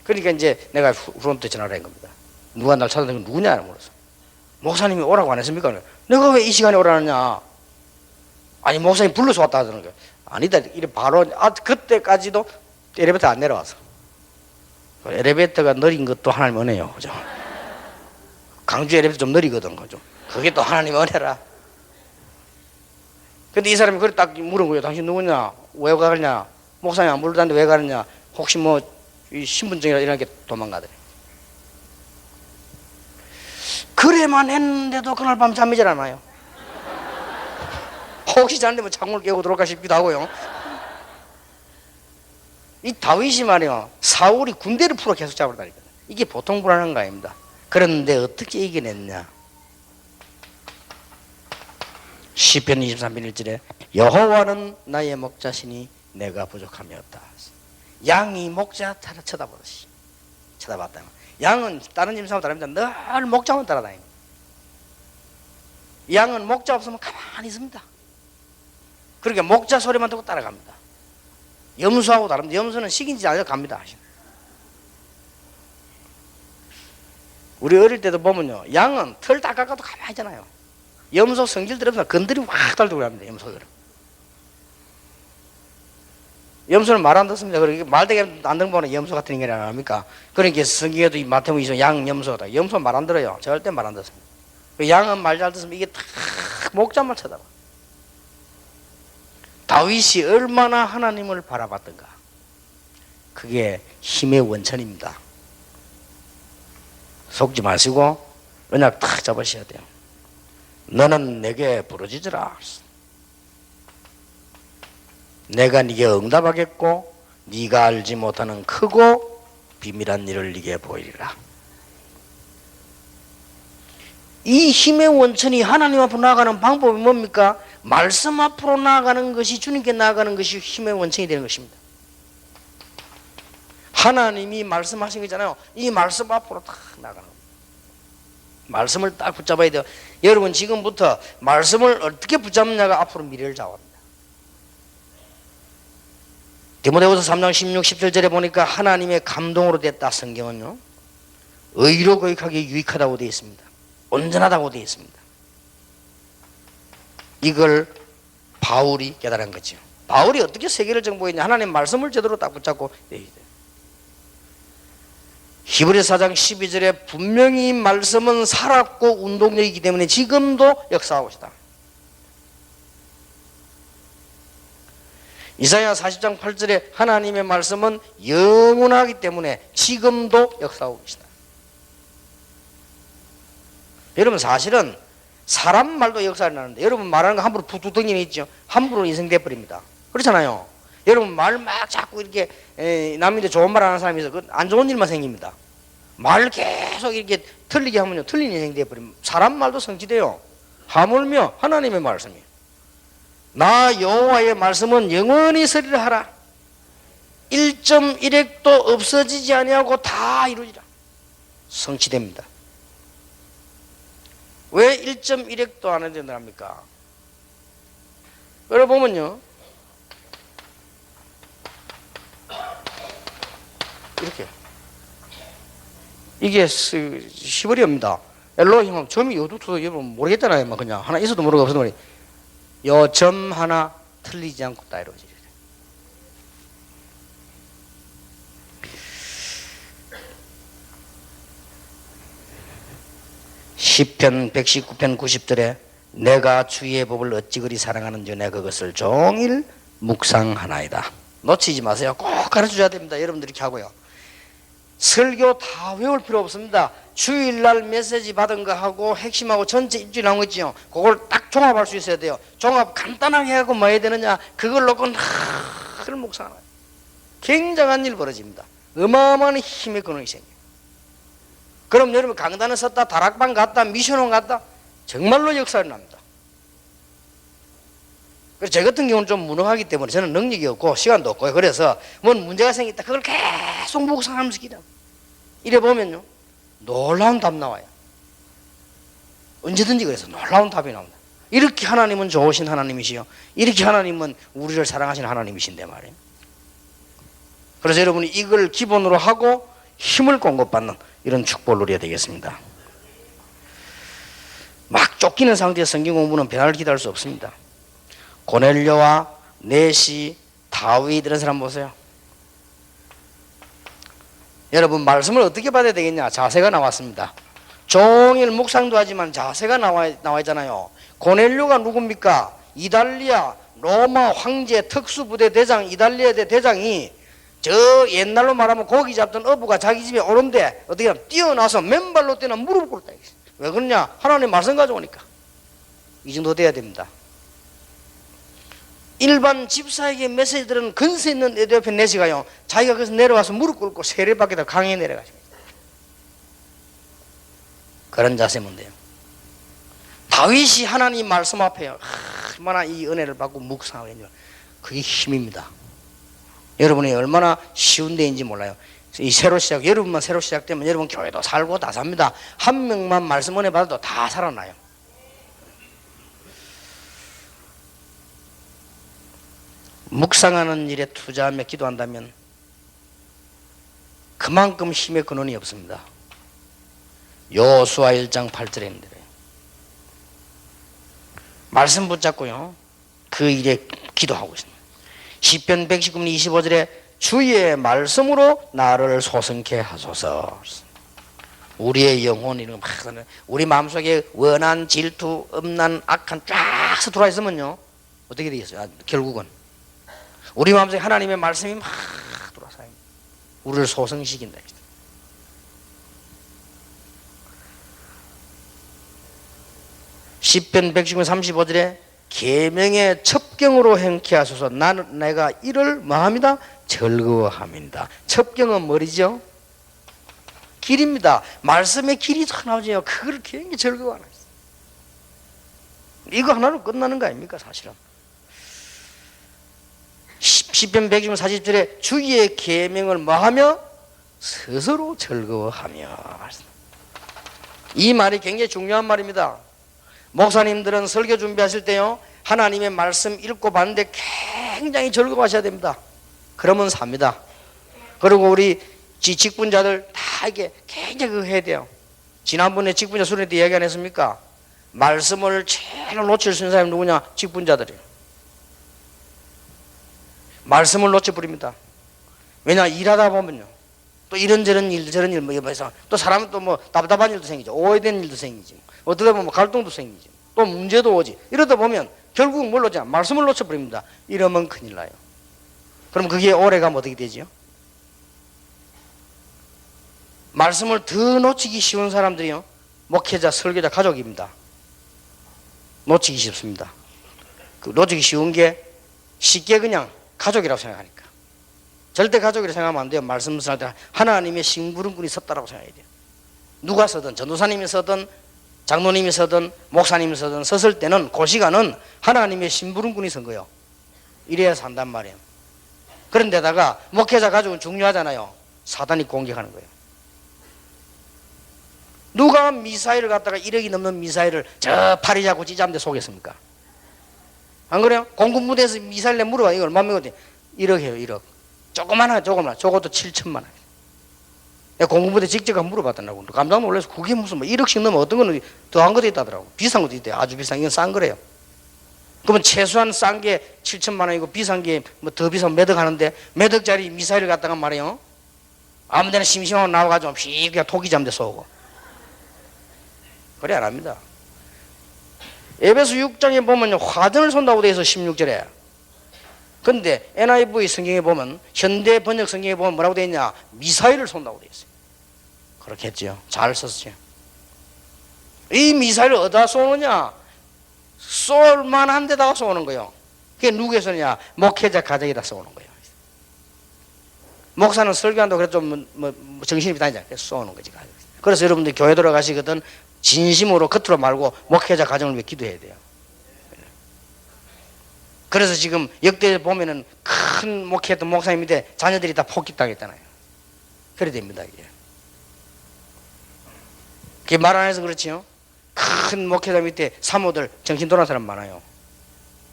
그러니까 이제 내가 프론트 전화를 한 겁니다. 누가 날 찾아다니는 거 누구냐 물어서. 목사님이 오라고 안 했습니까? 내가 왜 이 시간에 오라느냐? 아니 목사님 불러서 왔다 하더라는 거예요. 아니다. 이래 바로 그때까지도 엘리베이터 안 내려와서. 엘리베이터가 느린 것도 하나님 은혜요. 그죠? 강주 엘리베이터 좀 느리거든. 그죠? 그게 또 하나님 은혜라. 근데 이 사람이 그래 딱 물은 거예요. 당신 누구냐? 왜 가느냐? 목사님 안 부르다는데 왜 가느냐? 혹시 이 신분증이라 이런 게 도망가더래. 그래만 했는데도 그날 밤 잠이 잘 안 와요. 혹시 자는데 창문을 깨고 들어올까 싶기도 하고요. 이 다윗이 말이요, 사울이 군대를 풀어 계속 잡으다니까. 이게 보통 불안한 거 아닙니다. 그런데 어떻게 이겨냈냐? 시편 23편 1절에 여호와는 나의 목자시니 내가 부족함이 없다. 양이 목자 쳐다보듯이 쳐다봤다. 양은 다른 짐승하고 다릅니다. 늘 목자만 따라다닙니다. 양은 목자 없으면 가만히 있습니다. 그러니까 목자 소리만 듣고 따라갑니다. 염소하고 다릅니다. 염소는 식인지 아니라 갑니다. 우리 어릴 때도 보면요, 양은 털 다 깎아도 가만히 있잖아요. 염소 성질 들으면 건드리면 확 달리고 합니다. 염소들은. 염소는 말 안 듣습니다. 그러니까 말되게 안 듣는 거는 염소 같은 인간이 아닙니까? 그러니까 성경에도 이 마태복음 2장 양염소다. 염소 말 안 들어요. 절대 말 안 듣습니다. 그 양은 말 잘 듣으면 이게 탁 목잠을 쳐다봐. 다윗이 얼마나 하나님을 바라봤던가. 그게 힘의 원천입니다. 속지 마시고 언약 탁 잡으셔야 돼요. 너는 내게 부르짖으라. 내가 네게 응답하겠고 네가 알지 못하는 크고 비밀한 일을 네게 보이리라. 이 힘의 원천이 하나님 앞으로 나아가는 방법이 뭡니까? 말씀 앞으로 나아가는 것이, 주님께 나아가는 것이 힘의 원천이 되는 것입니다. 하나님이 말씀하신 거잖아요. 이 말씀 앞으로 딱 나가는 겁니다. 말씀을 딱 붙잡아야 돼요. 여러분 지금부터 말씀을 어떻게 붙잡느냐가 앞으로 미래를 좌우합니다. 디모데후서 3장 16, 17절에 보니까 하나님의 감동으로 됐다. 성경은요. 의로 거룩하게 유익하다고 되어 있습니다. 온전하다고 되어 있습니다. 이걸 바울이 깨달은 거죠. 바울이 어떻게 세계를 정복했냐. 하나님 말씀을 제대로 딱 붙잡고 히브리서 4장 12절에 분명히 말씀은 살았고 운동력이기 때문에 지금도 역사하고 있다. 이사야 40장 8절에 하나님의 말씀은 영원하기 때문에 지금도 역사하고 계시다. 여러분 사실은 사람 말도 역사를 나는데 여러분 말하는 거 함부로 툭툭 던지는 있죠. 함부로 인생돼 버립니다. 그렇잖아요. 여러분 말 막 자꾸 이렇게 남인데 좋은 말 하는 사람이 있어. 안 좋은 일만 생깁니다. 말 계속 이렇게 틀리게 하면요 틀린 인생이 돼버립니다. 사람 말도 성취돼요. 하물며 하나님의 말씀이 나 여호와의 말씀은 영원히 서리라 하라. 1.1핵도 없어지지 아니하고 다 이루어지라. 성취됩니다. 왜 1.1핵도 안 해야 합니까? 여러분 보면요 이렇게 이게 시버리입니다. 엘로힘은 점이 요두투도 여러분 모르겠잖아요. 막 그냥 하나 있어도 모르고 없어도 모르고 요 점 하나 틀리지 않고 다 이루어지죠. 시편 119편 90절에 내가 주의 법을 어찌 그리 사랑하는지 내가 그것을 종일 묵상하나이다. 놓치지 마세요. 꼭 가르쳐줘야 됩니다. 여러분들이 이렇게 하고요. 설교 다 외울 필요 없습니다. 주일날 메시지 받은 거 하고 핵심하고 전체 일주일 나온 거 있죠. 그걸 딱 종합할 수 있어야 돼요. 종합 간단하게 하고 뭐 해야 되느냐. 그걸 놓고 늘 묵상하나요. 굉장한 일 벌어집니다. 어마어마한 힘의 근원이 생겨요. 그럼 여러분 강단을 섰다 다락방 갔다 미션원 갔다 정말로 역사를 납니다. 그래서 저 같은 경우는 좀 무능하기 때문에 저는 능력이 없고 시간도 없고요. 그래서 뭔 문제가 생겼다 그걸 계속 묵상하면서 기도. 이래 보면요 놀라운 답 나와요. 언제든지 그래서 놀라운 답이 나옵니다. 이렇게 하나님은 좋으신 하나님이시요 이렇게 하나님은 우리를 사랑하신 하나님이신데 말이에요. 그래서 여러분이 이걸 기본으로 하고 힘을 공급받는 이런 축복을 누려야 되겠습니다. 막 쫓기는 상태에서 성경 공부는 변화를 기대할 수 없습니다. 고넬료와 넷이 다윗 이런 사람 보세요. 여러분 말씀을 어떻게 받아야 되겠냐. 자세가 나왔습니다. 종일 묵상도 하지만 자세가 나와 있잖아요. 고넬료가 누굽니까? 이달리아 로마 황제 특수부대 대장 이달리아 대장이 저 옛날로 말하면 고기 잡던 어부가 자기 집에 오는데 어떻게 하면 뛰어나서 맨발로 뛰나 무릎 꿇다. 왜 그러냐? 하나님 말씀 가져오니까. 이 정도 돼야 됩니다. 일반 집사에게 메시지들은 근세 있는 에디오피아 내시가요 자기가 그래서 내려와서 무릎 꿇고 세례받게다 강에 내려가십니다. 그런 자세면 돼요. 다윗이 하나님 말씀 앞에요 얼마나 이 은혜를 받고 묵상하고 있는지 그게 힘입니다. 여러분이 얼마나 쉬운 데인지 몰라요. 이 새로 시작, 여러분만 새로 시작되면 여러분 교회도 살고 다 삽니다. 한 명만 말씀 은혜 받아도 다 살아나요. 묵상하는 일에 투자하며 기도한다면 그만큼 힘의 근원이 없습니다. 여호수아 1장 8절에 있는데 말씀 붙잡고요 그 일에 기도하고 있습니다. 시편 119편 25절에 주의 말씀으로 나를 소성케 하소서. 우리의 영혼이 우리 마음속에 원한, 질투, 음란, 악한 쫙 들어와 있으면요 어떻게 되겠어요? 결국은 우리 마음속에 하나님의 말씀이 막 들어와서 우리를 소성시킨다. 시편 119편 35절에 계명의 첩경으로 행케 하소서. 나는 내가 이를 뭐합니다? 즐거워합니다. 첩경은 뭐리죠? 길입니다. 말씀의 길이 다 나오죠. 그걸 굉장히 즐거워하는 거예요. 이거 하나로 끝나는 거 아닙니까 사실은? 시편 119편 40절에 주의 계명을 뭐하며? 스스로 즐거워하며. 이 말이 굉장히 중요한 말입니다. 목사님들은 설교 준비하실 때요 하나님의 말씀 읽고 봤는데 굉장히 즐거워하셔야 됩니다. 그러면 삽니다. 그리고 우리 직분자들 다 이게 굉장히 그거 해야 돼요. 지난번에 직분자 수련회 때 이야기 안 했습니까? 말씀을 제일 놓칠 수 있는 사람이 누구냐? 직분자들이에요. 말씀을 놓쳐버립니다. 왜냐 일하다 보면요 또 이런저런 일 저런 일 뭐 해서 또 사람은 또 뭐 답답한 일도 생기죠. 오해된 일도 생기지. 어쩌다 보면 갈등도 생기지. 또 문제도 오지. 이러다 보면 결국 뭘 놓자? 말씀을 놓쳐버립니다. 이러면 큰일 나요. 그럼 그게 오래가면 어떻게 되죠? 말씀을 더 놓치기 쉬운 사람들이요 목회자, 설교자, 가족입니다. 놓치기 쉽습니다. 그 놓치기 쉬운 게 쉽게 그냥 가족이라고 생각하니까. 절대 가족이라고 생각하면 안 돼요. 말씀 할 때 하나님의 심부름꾼이 섰다라고 생각해야 돼요. 누가 서든 전도사님이 서든 장로님이 서든 목사님이 서든 섰을 때는 그 시간은 하나님의 심부름꾼이 선 거예요. 이래야 산단 말이에요. 그런데다가 목회자 가족은 중요하잖아요. 사단이 공격하는 거예요. 누가 미사일을 갖다가 1억이 넘는 미사일을 저 파리 잡고 찢잡는 데 속였습니까? 안 그래요? 공군부대에서 미사일 내 물어봐. 이거 얼마면 1억 해요. 1억. 조그마한 저것도 7천만 원. 공군부대 직접 가서 물어봤더라고. 깜짝 놀라서 그게 무슨 뭐 1억씩 넘으면 어떤 거는 더한 것도 있다더라고. 비싼 것도 있대요. 아주 비싼. 이건 싼 거래요. 그러면 최소한 싼 게 7천만 원이고 비싼 게 뭐 더 비싸면 몇 억 하는데 몇 억짜리 미사일을 갖다가 말이에요. 아무 데나 심심하면 나와가지고 휙 그냥 토끼 잡는 데 쏘고. 그래 안 합니다. 에베소 6장에 보면 화전을 쏜다고 돼 있어 16절에. 근데 NIV 성경에 보면 현대 번역 성경에 보면 뭐라고 돼 있냐? 미사일을 쏜다고 돼 있어요. 그렇겠죠. 잘 썼죠. 이 미사일을 어디다 쏘느냐? 쏠 만한 데다가 쏘는 거예요. 그게 누구에 쏘느냐? 목회자 가정에다 쏘는 거예요. 목사는 설교한다고 그래서 좀 정신이 다니잖아요. 그래서 쏘는 거지. 그래서 여러분들 교회 들어가시거든 진심으로 겉으로 말고 목회자 가정을 위해 기도해야 돼요. 그래서 지금 역대 보면은 큰 목회했던 목사님인데 자녀들이 다 폭격당했잖아요. 그래 됩니다, 이게. 그게 말 안 해서 그렇지요. 큰 목회자 밑에 사모들 정신 돌아온 사람 많아요.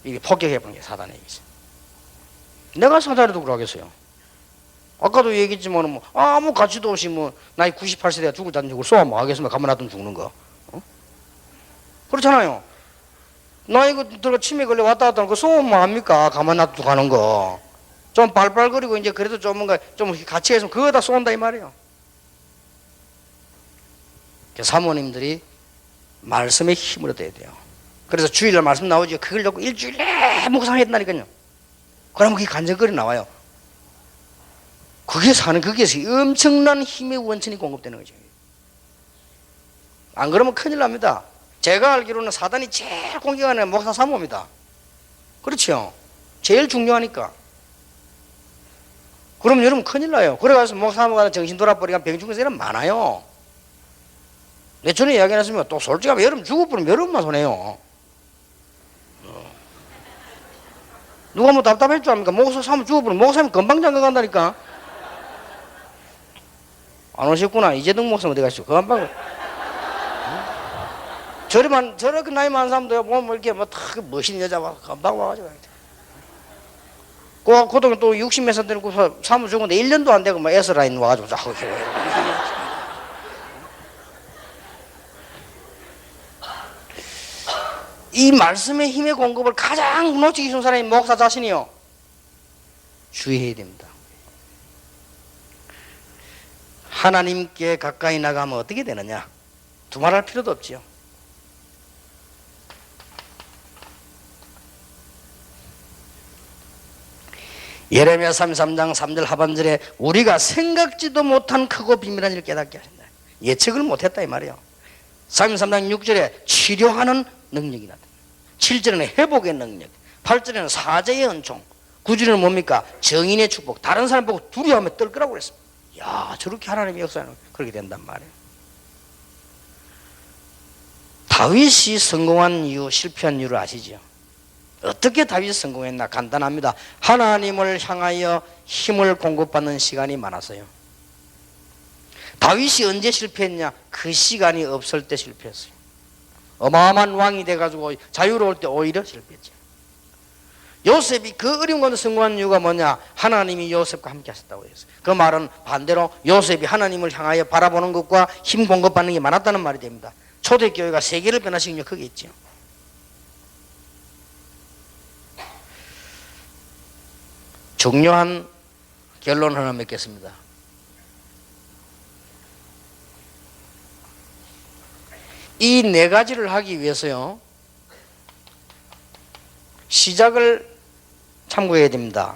이게 폭격해보는 게 사단의 얘기죠. 내가 사단에도 그러겠어요. 아까도 얘기했지만 뭐 아무 가치도 없이 뭐 나이 98세대가 죽을 다는 죽을 쏘아 뭐 하겠습니까? 가만 놔두면 죽는 거. 어? 그렇잖아요. 나 이거 들어가 치매 걸려 왔다 갔다 하는 거 쏘면 뭐 합니까? 가만 놔두고 가는 거. 좀 발발거리고 이제 그래도 좀 뭔가 좀 같이 해서 그거 다 쏜다 이 말이에요. 사모님들이 말씀에 힘을 얻어야 돼요. 그래서 주일날 말씀 나오죠. 그걸 놓고 일주일 내내 묵상했다니까요. 그러면 그게 간절거리 나와요. 그게 사는 거기에서 엄청난 힘의 원천이 공급되는 거죠. 안 그러면 큰일 납니다. 제가 알기로는 사단이 제일 공격하는 목사 사모입니다. 그렇죠? 제일 중요하니까. 그럼 여러분 큰일 나요. 그래가지고 목사 사모가 정신 돌아버리니까 병 죽는 사람 많아요. 내 전에 이야기 안 했으면 또 솔직하면 여러분 죽어버리면 여러분만 손해요. 누가 뭐 답답할 줄 압니까? 목사 사모 죽어버리면 목사님 금방 장가 간다니까. 안 오셨구나. 이재동 목사 어디 가시오? 금방. 저렇게 나이 많은 사람도 보면 이렇게 뭐 다 멋있는 여자 와 금방 와가지고. 그동안 또 60몇 살 되고 사무 죽었는데 1년도 안 되고 막 S라인 와가지고 자꾸 이 말씀의 힘의 공급을 가장 놓치기 쉬운 사람이 목사 자신이요. 주의해야 됩니다. 하나님께 가까이 나가면 어떻게 되느냐? 두말할 필요도 없지요. 예레미야 33장 3절 하반절에 우리가 생각지도 못한 크고 비밀한 일을 깨닫게 하신다. 예측을 못했다 이 말이에요. 33장 6절에 치료하는 능력이 나타납니다. 7절에는 회복의 능력, 8절에는 사제의 은총, 9절에는 뭡니까? 정인의 축복. 다른 사람 보고 두려워하면 떨 거라고 그랬습니다. 야, 저렇게 하나님의 역사는 그렇게 된단 말이에요. 다윗이 성공한 이유, 실패한 이유를 아시죠? 어떻게 다윗이 성공했나? 간단합니다. 하나님을 향하여 힘을 공급받는 시간이 많았어요. 다윗이 언제 실패했냐? 그 시간이 없을 때 실패했어요. 어마어마한 왕이 돼가지고 자유로울 때 오히려 실패했죠. 요셉이 그 어려운 가운데 성공한 이유가 뭐냐? 하나님이 요셉과 함께 하셨다고 했어요. 그 말은 반대로 요셉이 하나님을 향하여 바라보는 것과 힘 공급받는 게 많았다는 말이 됩니다. 초대교회가 세계를 변화시킨 게 그게 있죠. 중요한 결론 하나 맺겠습니다. 이 네 가지를 하기 위해서요, 시작을 참고해야 됩니다.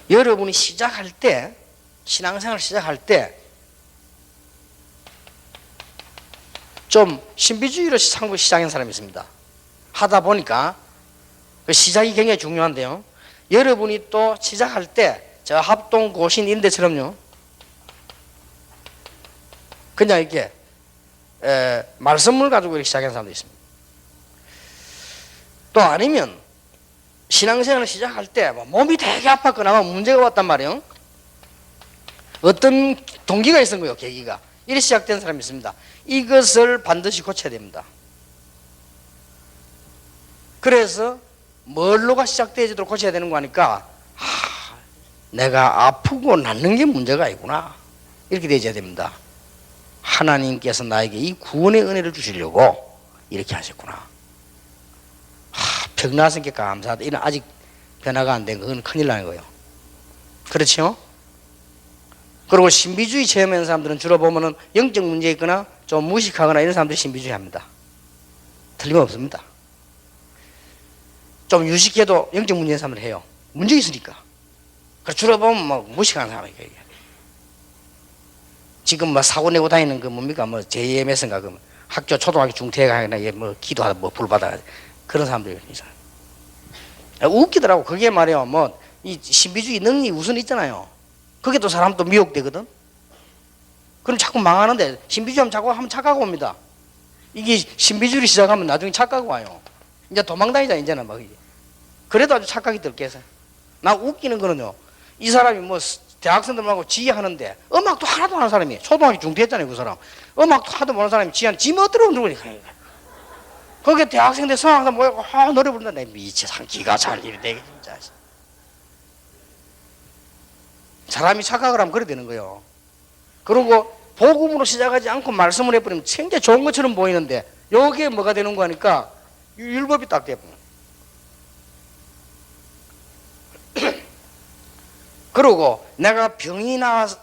여러분이 시작할 때, 신앙생활 시작할 때 좀 신비주의로 시작한 사람이 있습니다. 하다 보니까 그 시작이 굉장히 중요한데요, 여러분이 또 시작할 때 저 합동 고신 인대처럼요, 그냥 이렇게 말씀을 가지고 이렇게 시작하는 사람도 있습니다. 또 아니면 신앙생활을 시작할 때 몸이 되게 아팠거나 문제가 왔단 말이에요. 어떤 동기가 있는 거예요, 계기가. 이렇게 시작된 사람이 있습니다. 이것을 반드시 고쳐야 됩니다. 그래서 뭘로가 시작되지도록 고쳐야 되는 거니까, 내가 아프고 낫는 게 문제가 아니구나, 이렇게 되어야 됩니다. 하나님께서 나에게 이 구원의 은혜를 주시려고 이렇게 하셨구나. 병 나서 게 감사하다. 이런 아직 변화가 안 된 거, 그건 큰일 나는 거예요. 그렇죠? 그리고 신비주의 체험하는 사람들은 주로 보면은 영적 문제 있거나 좀 무식하거나 이런 사람들이 신비주의 합니다. 틀림없습니다. 좀 유식해도 영적 문제 있는 사람들 해요. 문제 있으니까. 주로 보면 뭐 무식한 사람이에요. 지금 뭐 사고 내고 다니는 그 뭡니까? 뭐 JMS인가 그 학교 초등학교 중퇴가나 뭐 기도하다 뭐 불받아 그런 사람들이 있잖아요. 웃기더라고. 그게 말이에요. 뭐 이 신비주의 능력이 우선 있잖아요. 그게 또 사람 또 미혹되거든. 그럼 자꾸 망하는데, 신비주의 하면 착각하고 옵니다. 이게 신비주의를 시작하면 나중에 착각 와요. 이제 도망다니자 이제는 막. 그래도 아주 착각이 들게 해서. 나 웃기는 거는요, 이 사람이 뭐 대학생들하고 지휘하는데 음악도 하나도 안 하는 사람이에요. 초등학교 중퇴했잖아요, 그 사람. 음악도 하도 모르는 사람이 지휘하는 지 멋대로 흔들고 있으니까. 거기에 대학생들 성악단 모여고 노래 부른다. 내 미치상 기가 잘 일이 되게 진짜. 사람이 착각을 하면 그래 되는 거예요. 그리고 복음으로 시작하지 않고 말씀을 해버리면 굉장히 좋은 것처럼 보이는데 여기에 뭐가 되는 거니까 율법이 딱 돼버려요. 그리고 내가 병이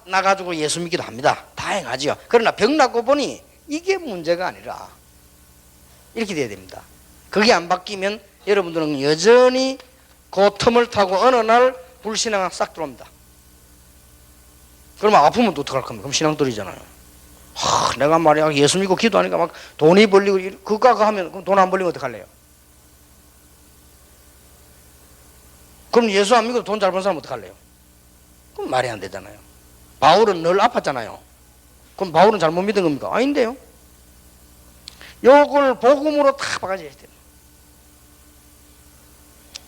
나가지고 예수 믿기도 합니다. 다행하죠. 그러나 병 낫고 보니 이게 문제가 아니라 이렇게 돼야 됩니다. 그게 안 바뀌면 여러분들은 여전히 그 틈을 타고 어느 날 불신앙 싹 들어옵니다. 그러면 아프면 또 어떡할 겁니까? 그럼 신앙돌이잖아요. 내가 말이야 예수 믿고 기도하니까 막 돈이 벌리고 그거 하면 그럼 돈 안 벌리면 어떡할래요? 그럼 예수 안 믿고 돈 잘 버는 사람 어떡할래요? 그럼 말이 안 되잖아요. 바울은 늘 아팠잖아요. 그럼 바울은 잘못 믿은 겁니까? 아닌데요. 요걸 복음으로 다 바꿔줘야 돼요.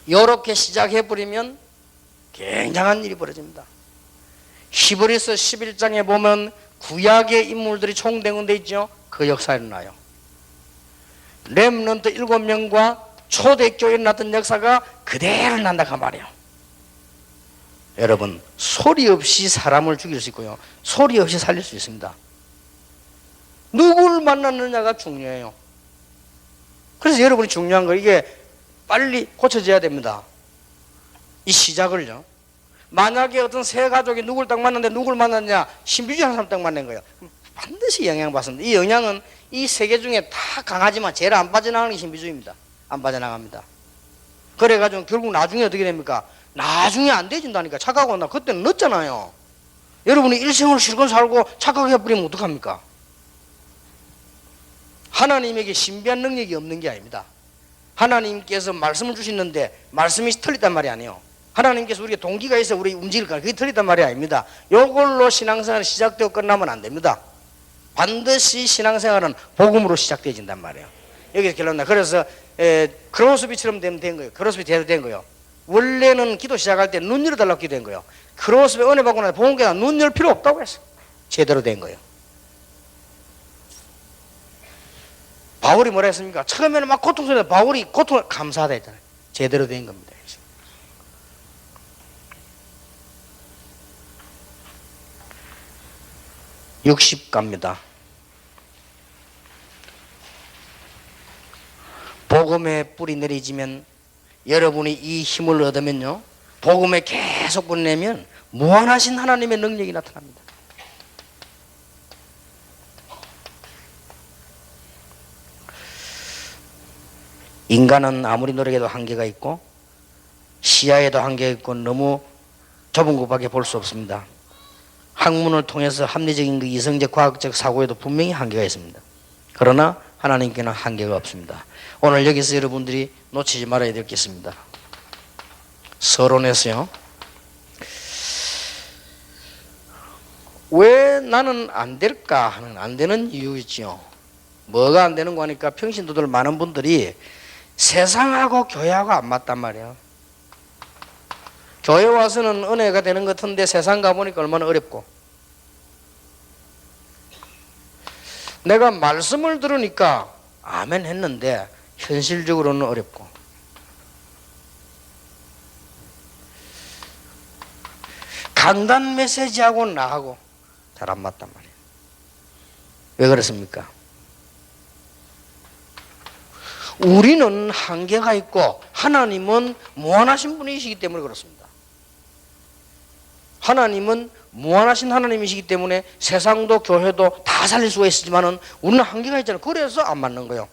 요렇게 시작해버리면 굉장한 일이 벌어집니다. 히브리서 11장에 보면 구약의 인물들이 총대군돼 있죠. 그 역사가 일어나요. 렘넌트 7명과 초대교회에 났던 역사가 그대로 난다 그 말이에요. 여러분, 소리 없이 사람을 죽일 수 있고요, 소리 없이 살릴 수 있습니다. 누구를 만났느냐가 중요해요. 그래서 여러분이 중요한 거, 이게 빨리 고쳐져야 됩니다. 이 시작을요. 만약에 어떤 세 가족이 누굴 딱 만났는데 누굴 만났냐? 신비주의하는 사람 딱 만난 거예요. 반드시 영향받습니다. 이 영향은 이 세계 중에 다 강하지만 제일 안 빠져나가는 게 신비주의입니다. 안 빠져나갑니다. 그래가지고 결국 나중에 어떻게 됩니까? 나중에 안 되진다니까. 착각하고 나 그때는 늦잖아요. 여러분이 일생을 실컷 살고 착각해 버리면 어떡합니까? 하나님에게 신비한 능력이 없는 게 아닙니다. 하나님께서 말씀을 주시는데 말씀이 틀리단 말이 아니에요. 하나님께서 우리가 동기가 있어 우리 움직일 거야. 그게 틀리단 말이 아닙니다. 이걸로 신앙생활이 시작되고 끝나면 안 됩니다. 반드시 신앙생활은 복음으로 시작되어진단 말이에요. 여기서 결론나. 그래서 크로스비처럼 된 거예요. 크로스비 제대로 된 거예요. 원래는 기도 시작할 때 눈 열어달라고 기도된 거예요. 크로스비 은혜 받고 나서 복음교회는 눈 열 필요 없다고 했어요. 제대로 된 거예요. 바울이 뭐라 했습니까? 처음에는 막 고통스러운데 바울이 고통을 감사하다 했잖아요. 제대로 된 겁니다. 60 갑니다. 복음의 뿌리 내리지면 여러분이 이 힘을 얻으면요, 복음에 계속 뿌리 내면 무한하신 하나님의 능력이 나타납니다. 인간은 아무리 노력해도 한계가 있고 시야에도 한계가 있고 너무 좁은 곳밖에 볼 수 없습니다. 학문을 통해서 합리적인 그 이성적 과학적 사고에도 분명히 한계가 있습니다. 그러나 하나님께는 한계가 없습니다. 오늘 여기서 여러분들이 놓치지 말아야 될 게 있습니다. 서론에서요, 왜 나는 안 될까 하는 안 되는 이유 있죠. 뭐가 안 되는 거니까 평신도들 많은 분들이 세상하고 교회하고 안 맞단 말이에요. 교회 와서는 은혜가 되는 것 같은데 세상 가보니까 얼마나 어렵고, 내가 말씀을 들으니까 아멘 했는데 현실적으로는 어렵고, 강단 메시지하고 나하고 잘 안 맞단 말이에요. 왜 그렇습니까? 우리는 한계가 있고 하나님은 무한하신 분이시기 때문에 그렇습니다. 하나님은 무한하신 하나님이시기 때문에 세상도 교회도 다 살릴 수가 있지만은 우리는 한계가 있잖아요. 그래서 안 맞는 거예요.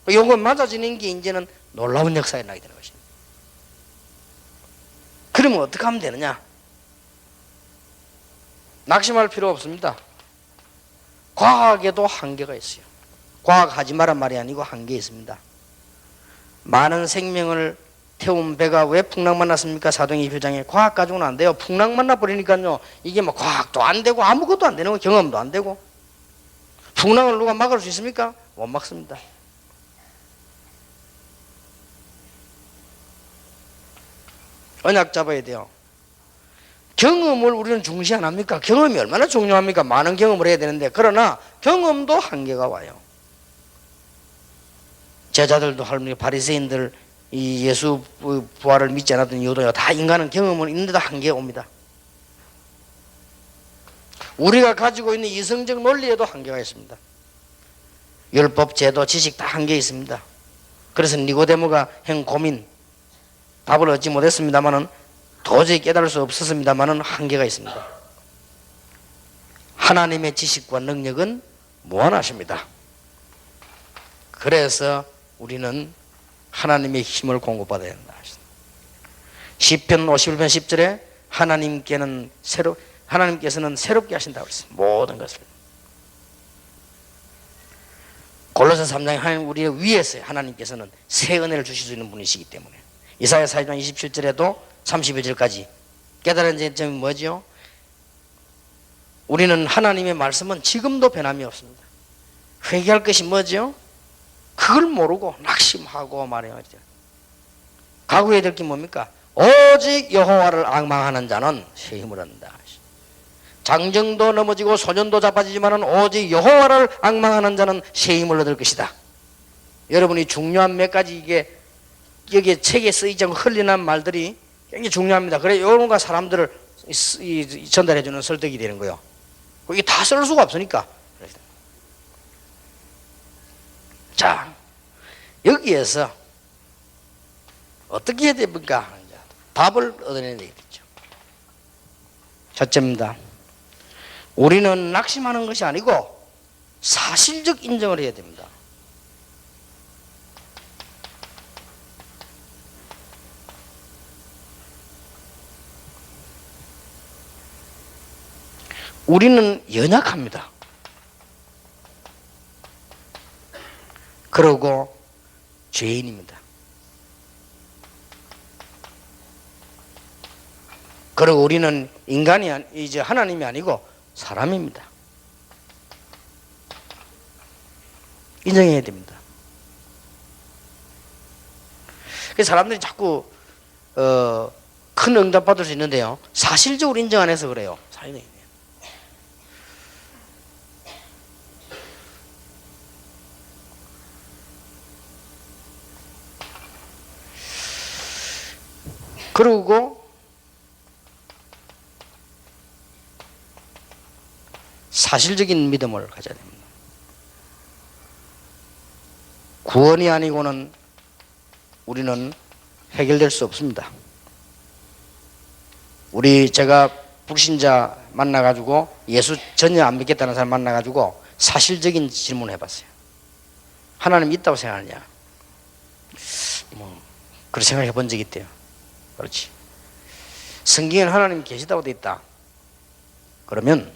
이거 맞아지는 게 이제는 놀라운 역사가 일어나게 되는 것입니다. 그러면 어떻게 하면 되느냐? 낙심할 필요 없습니다. 과학에도 한계가 있어요. 과학하지 말란 말이 아니고 한계 있습니다. 많은 생명을 태운 배가 왜 풍랑만 났습니까? 사도행전 2장에 과학 가지고는 안 돼요. 풍랑만 나버리니까요, 이게 뭐 과학도 안 되고 아무것도 안 되는 거, 경험도 안 되고. 풍랑을 누가 막을 수 있습니까? 못 막습니다. 언약 잡아야 돼요. 경험을 우리는 중시 안 합니까? 경험이 얼마나 중요합니까? 많은 경험을 해야 되는데, 그러나 경험도 한계가 와요. 제자들도 할머니 바리새인들 이 예수 부활을 믿지 않았던 이유도요, 다 인간은 경험은 있는데도 한계가 옵니다. 우리가 가지고 있는 이성적 논리에도 한계가 있습니다. 율법, 제도, 지식 다 한계 있습니다. 그래서 니고데모가 한 고민, 답을 얻지 못했습니다만은, 도저히 깨달을 수 없었습니다만은 한계가 있습니다. 하나님의 지식과 능력은 무한하십니다. 그래서 우리는 하나님의 힘을 공급받아야 한다. 시편 51편 10절에 하나님께서는 새롭게 하신다고 했습니다. 모든 것을. 골로새 3장에 하나님 우리의 위에서 하나님께서는 새 은혜를 주실 수 있는 분이시기 때문에, 이사야 40장 27절에도 31절까지 깨달은 점이 뭐죠? 우리는 하나님의 말씀은 지금도 변함이 없습니다. 회개할 것이 뭐죠? 그걸 모르고 낙심하고 말이에요. 각오해야 될 게 뭡니까? 오직 여호와를 앙망하는 자는 새 힘을 얻는다. 장정도 넘어지고 소년도 자빠지지만은 오직 여호와를 앙망하는 자는 새 힘을 얻을 것이다. 여러분이 중요한 몇 가지, 이게 여기에 책에 쓰이지 않고 흘리는 말들이 굉장히 중요합니다. 그래 이런 거 사람들을 전달해 주는 설득이 되는 거예요. 이게 다 쓸 수가 없으니까. 자, 여기에서 어떻게 해야 됩니까? 답을 얻어내야 되겠죠. 첫째입니다. 우리는 낙심하는 것이 아니고 사실적 인정을 해야 됩니다. 우리는 연약합니다. 그리고 죄인입니다. 그리고 우리는 인간이 이제 하나님이 아니고 사람입니다. 인정해야 됩니다. 그래서 사람들이 자꾸 큰 응답 받을 수 있는데요, 사실적으로 인정 안 해서 그래요. 사실적으로. 그리고 사실적인 믿음을 가져야 됩니다. 구원이 아니고는 우리는 해결될 수 없습니다. 제가 불신자 만나가지고 예수 전혀 안 믿겠다는 사람 만나가지고 사실적인 질문을 해봤어요. 하나님 있다고 생각하느냐? 그런 생각을 해본 적이 있대요. 그렇지. 성경에는 하나님이 계시다고 되어 있다. 그러면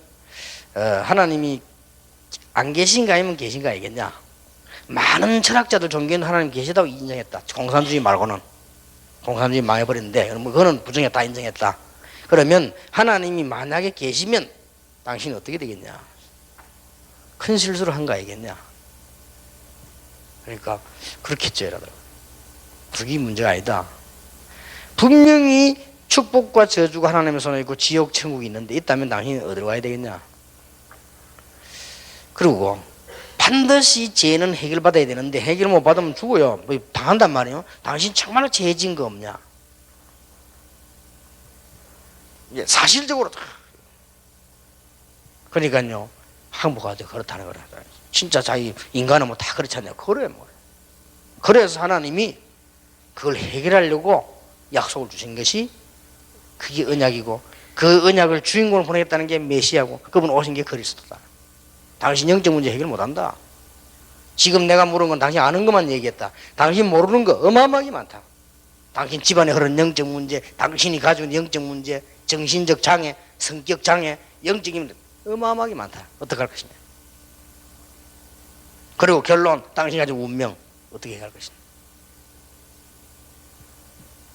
하나님이 안 계신가 아니면 계신가 알겠냐? 많은 철학자들 종교는 하나님 계시다고 인정했다. 공산주의 말고는. 공산주의 망해버렸는데 그거는 부정에 다 인정했다. 그러면 하나님이 만약에 계시면 당신이 어떻게 되겠냐? 큰 실수를 한 거 알겠냐? 그러니까 그렇겠죠 여러분. 그게 문제가 아니다. 분명히 축복과 저주가 하나님의 손에 있고 지옥 천국이 있는데 있다면 당신이 어디로 가야 되겠냐? 그리고 반드시 죄는 해결받아야 되는데 해결 못 받으면 죽어요. 뭐 당한단 말이에요. 당신 정말로 죄 지은 거 없냐? 사실적으로 그러니까요, 항복하죠. 그렇다는 거라. 진짜 자기 인간은 뭐 다 그렇지 않냐? 그래 뭐. 그래서 하나님이 그걸 해결하려고 약속을 주신 것이 그게 언약이고, 그 언약을 주인공을 보내겠다는 게 메시아고, 그분 오신 게 그리스도다. 당신 영적 문제 해결 못한다. 지금 내가 물은 건 당신 아는 것만 얘기했다. 당신 모르는 거 어마어마하게 많다. 당신 집안에 흐르는 영적 문제, 당신이 가지고 있는 영적 문제, 정신적 장애, 성격 장애, 영적인 문제 어마어마하게 많다. 어떻게 할 것이냐? 그리고 결론, 당신이 가지고 운명 어떻게 해야 할 것이냐?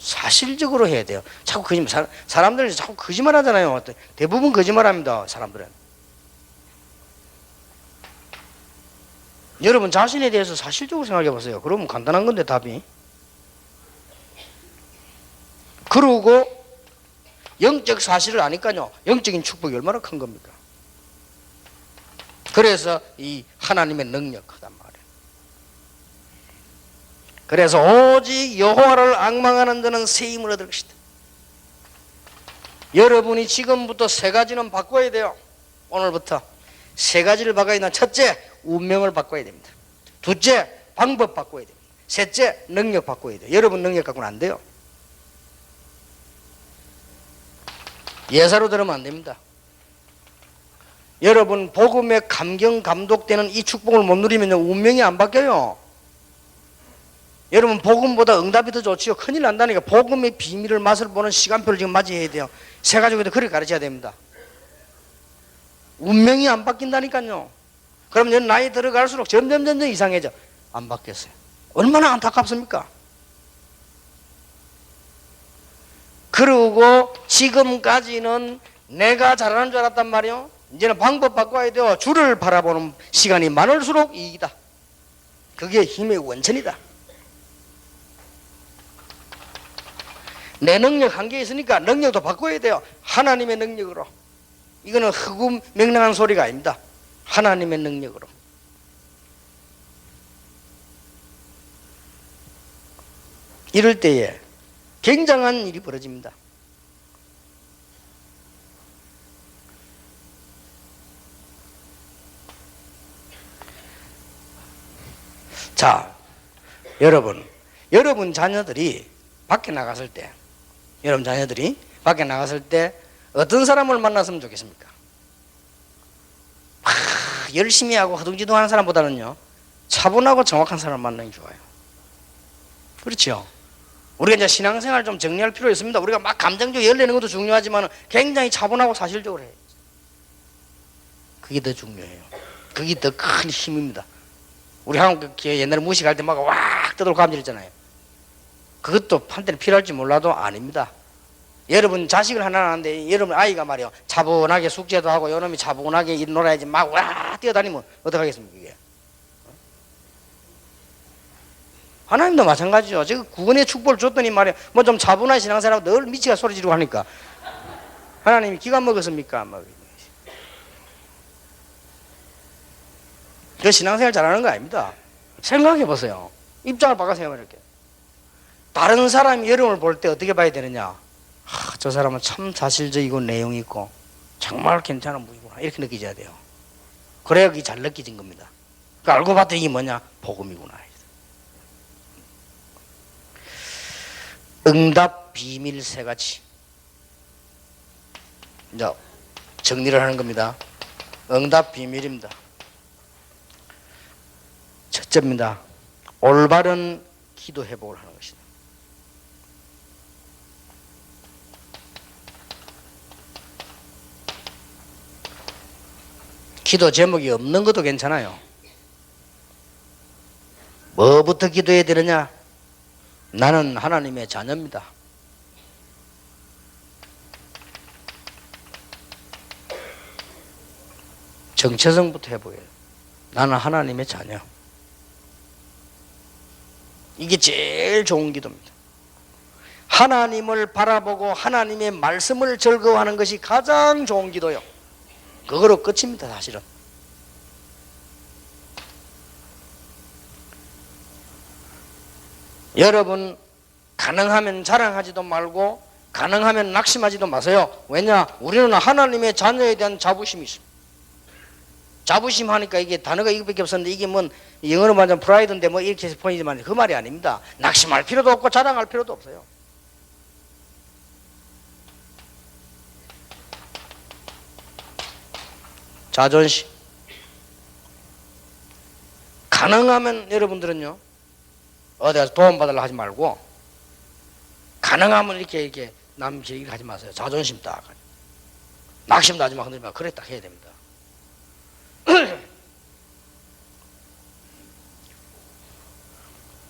사실적으로 해야 돼요. 자꾸 거짓말, 사람들은 자꾸 거짓말 하잖아요. 대부분 거짓말 합니다. 사람들은. 여러분 자신에 대해서 사실적으로 생각해 보세요. 그러면 간단한 건데 답이. 그러고 영적 사실을 아니까요, 영적인 축복이 얼마나 큰 겁니까? 그래서 이 하나님의 능력하단 말이에요. 그래서 오직 여호와를 앙망하는 자는 새 힘을 얻을 것이다. 여러분이 지금부터 세 가지는 바꿔야 돼요. 오늘부터 세 가지를 바꿔야 된다. 첫째, 운명을 바꿔야 됩니다. 둘째, 방법 바꿔야 됩니다. 셋째, 능력 바꿔야 돼요. 여러분 능력 갖고는 안 돼요. 예사로 들으면 안 됩니다. 여러분 복음에 감경 감독되는 이 축복을 못 누리면 운명이 안 바뀌어요. 여러분 복음보다 응답이 더 좋지요. 큰일 난다니까. 복음의 비밀을 맛을 보는 시간표를 지금 맞이해야 돼요. 세 가지도 그렇게 가르쳐야 됩니다. 운명이 안 바뀐다니까요. 그럼 나이 들어갈수록 점점 이상해져. 안 바뀌었어요. 얼마나 안타깝습니까? 그리고 지금까지는 내가 잘하는 줄 알았단 말이에요. 이제는 방법 바꿔야 돼요. 주를 바라보는 시간이 많을수록 이익이다. 그게 힘의 원천이다. 내 능력 한계 있으니까 능력도 바꿔야 돼요. 하나님의 능력으로. 이거는 흑우 명랑한 소리가 아닙니다. 하나님의 능력으로. 이럴 때에 굉장한 일이 벌어집니다. 자, 여러분 자녀들이 밖에 나갔을 때 여러분 자녀들이 밖에 나갔을 때 어떤 사람을 만났으면 좋겠습니까? 열심히 하고 허둥지둥하는 사람보다는요, 차분하고 정확한 사람을 만나는 게 좋아요. 그렇죠? 우리가 이제 신앙생활 좀 정리할 필요 있습니다. 우리가 막 감정적으로 열내는 것도 중요하지만 굉장히 차분하고 사실적으로 해요. 그게 더 중요해요. 그게 더 큰 힘입니다. 우리 한국 옛날에 무식할 때 막 왁 떠들고 감질했잖아요. 그것도 한때는 필요할지 몰라도 아닙니다. 여러분 자식을 하나 낳았는데 여러분 아이가 말이요, 차분하게 숙제도 하고 요놈이 차분하게 놀아야지 막 와 뛰어다니면 어떡하겠습니까? 이게 하나님도 마찬가지죠. 지금 구원의 축복을 줬더니 말이야 뭐 좀 차분한 신앙생활하고 늘 미치가 소리 지르고 하니까 하나님이 기가 먹었습니까? 그 신앙생활 잘하는 거 아닙니다. 생각해 보세요. 입장을 바꿔 생각해 볼게요. 다른 사람이 여러분을 볼 때 어떻게 봐야 되느냐? 저 사람은 참 사실적이고 내용이 있고 정말 괜찮은 분이구나 이렇게 느끼셔야 돼요. 그래야 그게 잘 느껴진 겁니다. 그러니까 알고 봤더니 이게 뭐냐? 복음이구나. 응답 비밀 세 가지. 이제 정리를 하는 겁니다. 응답 비밀입니다. 첫째입니다. 올바른 기도 회복을 하는 것이다. 기도 제목이 없는 것도 괜찮아요. 뭐부터 기도해야 되느냐? 나는 하나님의 자녀입니다. 정체성부터 해보여요. 나는 하나님의 자녀. 이게 제일 좋은 기도입니다. 하나님을 바라보고 하나님의 말씀을 즐거워하는 것이 가장 좋은 기도요. 그거로 끝입니다. 사실은. 여러분 가능하면 자랑하지도 말고 가능하면 낙심하지도 마세요. 왜냐? 우리는 하나님의 자녀에 대한 자부심이 있습니다. 자부심 하니까 이게 단어가 이거밖에 없었는데 이게 뭔 영어로 말하면 프라이드인데 뭐 이렇게 해서 보이지만 그 말이 아닙니다. 낙심할 필요도 없고 자랑할 필요도 없어요. 자존심. 가능하면 여러분들은요, 어디 가서 도움받으려고 하지 말고 가능하면 이렇게 남 얘기 하지 마세요. 자존심 딱. 낙심도 하지 마. 흔들지 마. 그래 딱 해야 됩니다.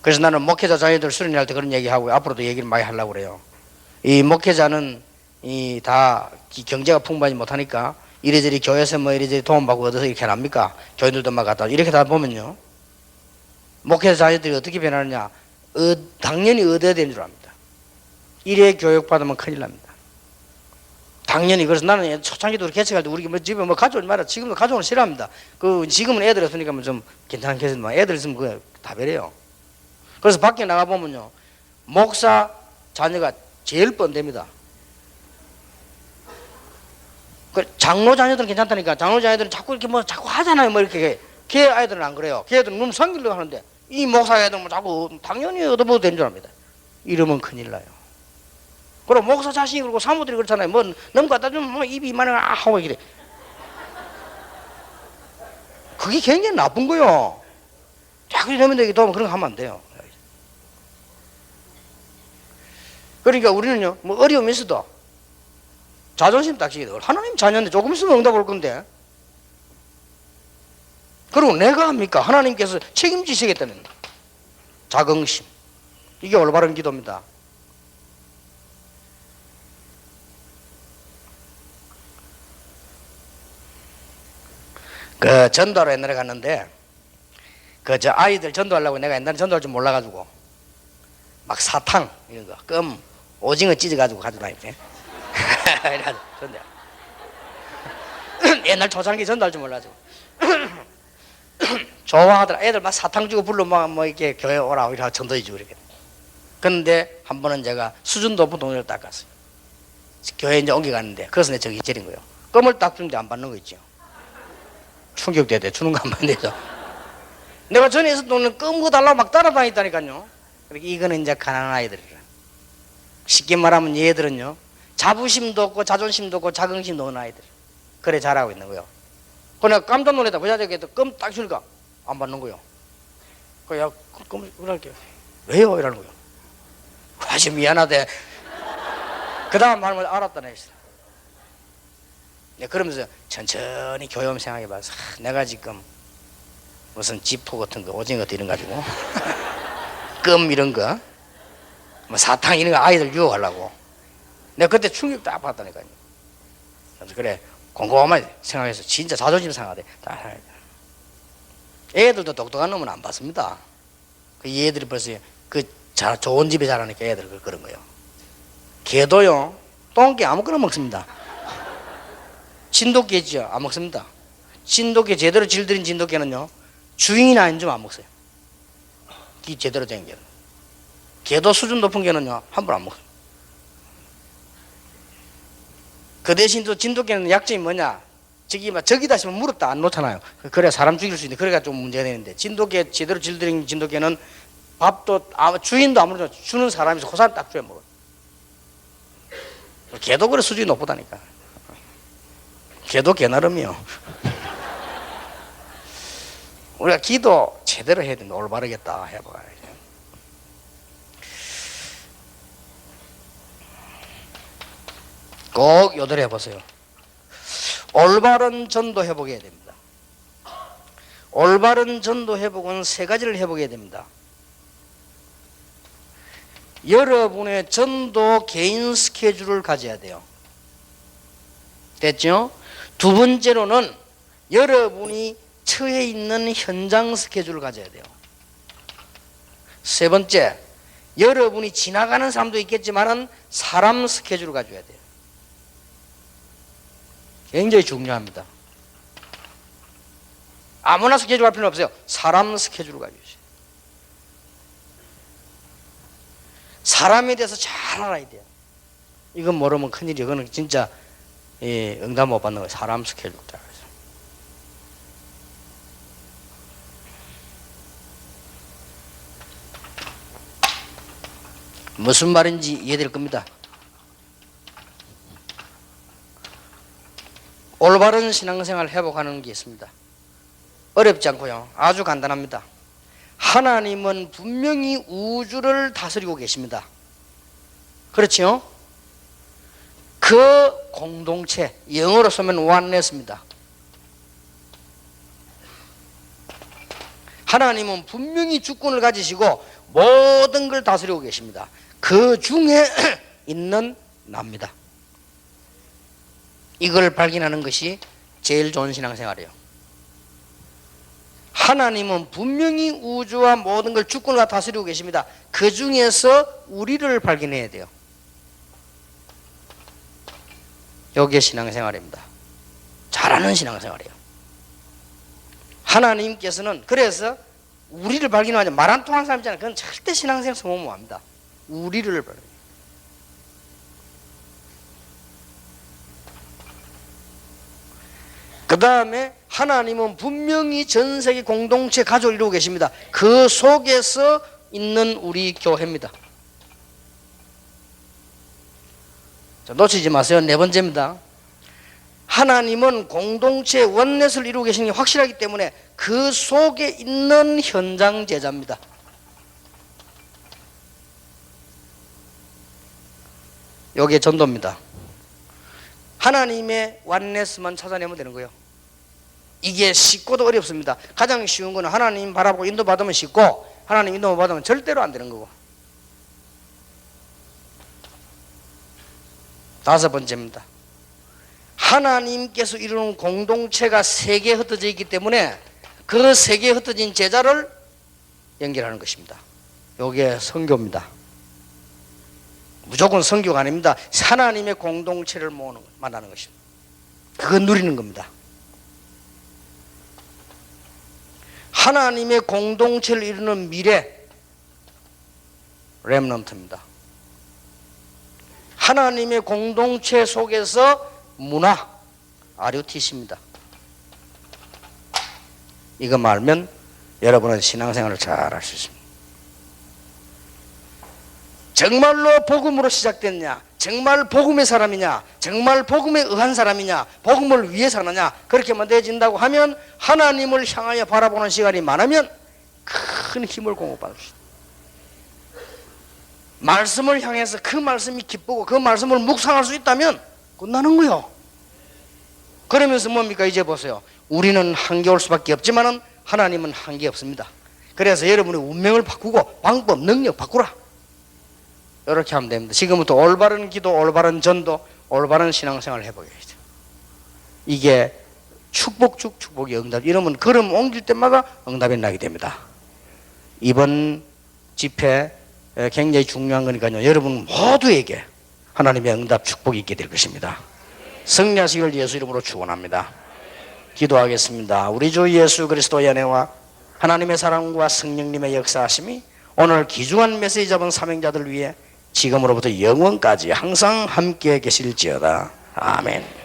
그래서 나는 목회자 자녀들 수련할 때 그런 얘기하고 앞으로도 얘기를 많이 하려고 그래요. 이 목회자는 다 경제가 풍부하지 못하니까 이래저래 교회에서 뭐 이래저래 도움받고 얻어서 이렇게 안 합니까? 교인들도 막 갖다 이렇게 다 보면요, 목회자 자녀들이 어떻게 변하느냐? 당연히 얻어야 되는 줄 압니다. 이래 교육받으면 큰일 납니다. 당연히. 그래서 나는 초창기도 개척할 때 우리 집에 뭐 가져오지 마라. 지금도 가져오는 싫어합니다. 지금은 애들 없으니까 좀 괜찮겠지만 애들 있으면 그거 다 베려요. 그래서 밖에 나가보면요, 목사 자녀가 제일 뻔됩니다. 장로 자녀들은 괜찮다니까. 장로 자녀들은 자꾸 이렇게 뭐 자꾸 하잖아요. 뭐 이렇게. 걔 아이들은 안 그래요. 걔 애들은 너무 섬기려고 하는데 이 목사 애들은 뭐 자꾸 당연히 얻어보도 되는 줄 압니다. 이러면 큰일 나요. 그럼 목사 자신이 그러고 사모들이 그렇잖아요. 뭐 너무 갖다 주면 뭐 입이 이만해 하고 이래. 그게 굉장히 나쁜 거요. 자꾸 이러면 되게 도움 그런 거 하면 안 돼요. 그러니까 우리는요, 뭐 어려움이 있어도 자존심 딱 지키고, 하나님 자녀인데 조금 있으면 응답 올 건데, 그리고 내가 합니까? 하나님께서 책임지시겠다는 자긍심. 이게 올바른 기도입니다. 그 전도하러 옛날에 갔는데, 저 아이들 전도하려고 내가 옛날에 전도할 줄 몰라가지고 막 사탕 이런 거, 껌, 오징어 찢어가지고 가져다니지. 옛날 초창기 전도할 줄 몰라가지고 좋아하더라. 애들 막 사탕 주고 불러 뭐 이렇게 교회 오라고 이렇게 전도해 주고 이렇게. 그런데 한 번은 제가 수준 높은 동네를 딱 갔어요. 교회 이제 옮겨갔는데, 그래서 내가 저기 재린 거예요. 껌을 딱 주는데 안 받는 거 있죠. 충격되대. 주는 거 안 받는데서 내가 전에 있었던 동네는 껌 거 달라고 막 따라다녔다니까요. 그러니까 이거는 이제 가난한 아이들이라. 쉽게 말하면 얘들은요, 자부심도 없고 자존심도 없고 자긍심도 없는 아이들. 그래 잘하고 있는 거요. 그러니까 깜짝 놀랐다. 부자적에도 껌 딱 줄까? 안 받는 거요. 그야 껌 그럴게요. 왜요? 이러는 거요. 아주 미안하대. 그 다음 말을 알았다네. 네, 그러면서 천천히 교염 생각해봐서 내가 지금 무슨 지포 같은 거 오징어 이런 거 가지고 껌 이런 거 뭐 사탕 이런 거 아이들 유혹하려고 내가 그때 충격 딱 받았다니까요. 그래서 그래 곰곰하게 생각해서 진짜 자존심 상하대. 애들도 똑똑한 놈은 안 받습니다. 그 얘들이 벌써 그 좋은 집에 자라니까 애들 그런 거예요. 개도요 똥개 아무거나 먹습니다. 진돗개지요 안 먹습니다. 진돗개 제대로 질들인 진돗개는요 주인이 아닌 좀 안 먹어요. 이 제대로 된 개는. 개도 수준 높은 개는요 함부로 안 먹어요. 그 대신 또 진돗개는 약점이 뭐냐, 저기다 싶으면 무릎 다 안 놓잖아요. 그래야 사람 죽일 수 있는데 그래가 좀 문제가 되는데, 진돗개 제대로 질들인 진돗개는 밥도 주인도 아무래도 주는 사람이 호산 딱 줘야 먹어요. 개도 그래 수준이 높다니까. 개도 개나름이요. 우리가 기도 제대로 해야 된다. 올바르겠다 해봐요. 꼭 요들 해보세요. 올바른 전도 회복해야 됩니다. 올바른 전도 회복은 세 가지를 회복해야 됩니다. 여러분의 전도 개인 스케줄을 가져야 돼요. 됐죠? 두 번째로는 여러분이 처해 있는 현장 스케줄을 가져야 돼요. 세 번째, 여러분이 지나가는 사람도 있겠지만 사람 스케줄을 가져야 돼요. 굉장히 중요합니다. 아무나 스케줄 할 필요는 없어요. 사람 스케줄을 가져야죠. 사람에 대해서 잘 알아야 돼요. 이건 모르면 큰일이에요. 이거는 진짜 응답 못 받는 거예요. 사람 스케줄. 무슨 말인지 이해될 겁니다. 올바른 신앙생활 회복하는 게 있습니다. 어렵지 않고요. 아주 간단합니다. 하나님은 분명히 우주를 다스리고 계십니다. 그렇죠? 그 공동체, 영어로 쓰면 oneness입니다. 하나님은 분명히 주권을 가지시고 모든 걸 다스리고 계십니다. 그 중에 있는 납니다. 이걸 발견하는 것이 제일 좋은 신앙생활이에요. 하나님은 분명히 우주와 모든 걸 주권과 다스리고 계십니다. 그 중에서 우리를 발견해야 돼요. 이게 신앙생활입니다. 잘하는 신앙생활이에요. 하나님께서는 그래서 우리를 발견하지 말 안 통하는 사람 있잖아요. 그건 절대 신앙생활 성공 못합니다. 우리를 발견해요. 그 다음에 하나님은 분명히 전 세계 공동체 가족을 이루고 계십니다. 그 속에서 있는 우리 교회입니다. 자, 놓치지 마세요. 네 번째입니다. 하나님은 공동체 원넷을 이루고 계시는 게 확실하기 때문에 그 속에 있는 현장 제자입니다. 이게 전도입니다. 하나님의 원넷만 찾아내면 되는 거예요. 이게 쉽고도 어렵습니다. 가장 쉬운 거는 하나님 바라보고 인도받으면 쉽고, 하나님 인도 못 받으면 절대로 안 되는 거고. 다섯 번째입니다. 하나님께서 이루는 공동체가 세계에 흩어져 있기 때문에 그 세계에 흩어진 제자를 연결하는 것입니다. 이게 선교입니다. 무조건 선교가 아닙니다. 하나님의 공동체를 만나는 것입니다. 그건 누리는 겁니다. 하나님의 공동체를 이루는 미래, 렘넌트입니다. 하나님의 공동체 속에서 문화, RUTC입니다. 이것만 알면 여러분은 신앙생활을 잘 할 수 있습니다. 정말로 복음으로 시작됐냐? 정말 복음의 사람이냐? 정말 복음에 의한 사람이냐? 복음을 위해 사느냐? 그렇게만 되어진다고 하면 하나님을 향하여 바라보는 시간이 많으면 큰 힘을 공급받을 수 있다. 말씀을 향해서 그 말씀이 기쁘고 그 말씀을 묵상할 수 있다면 끝나는 거요. 그러면서 뭡니까? 이제 보세요. 우리는 한계올 수밖에 없지만은 하나님은 한계 없습니다. 그래서 여러분의 운명을 바꾸고 방법, 능력 바꾸라. 이렇게 하면 됩니다. 지금부터 올바른 기도, 올바른 전도, 올바른 신앙생활을 해보겠죠. 이게 축복 중 축복이 응답. 이러면 걸음 옮길 때마다 응답이 나게 됩니다. 이번 집회 굉장히 중요한 거니까요. 여러분 모두에게 하나님의 응답 축복이 있게 될 것입니다. 승리하시기를 예수 이름으로 축원합니다. 기도하겠습니다. 우리 주 예수 그리스도의 은혜와 하나님의 사랑과 성령님의 역사하심이 오늘 귀중한 메시지 잡은 사명자들 위해 지금으로부터 영원까지 항상 함께 계실지어다. 아멘.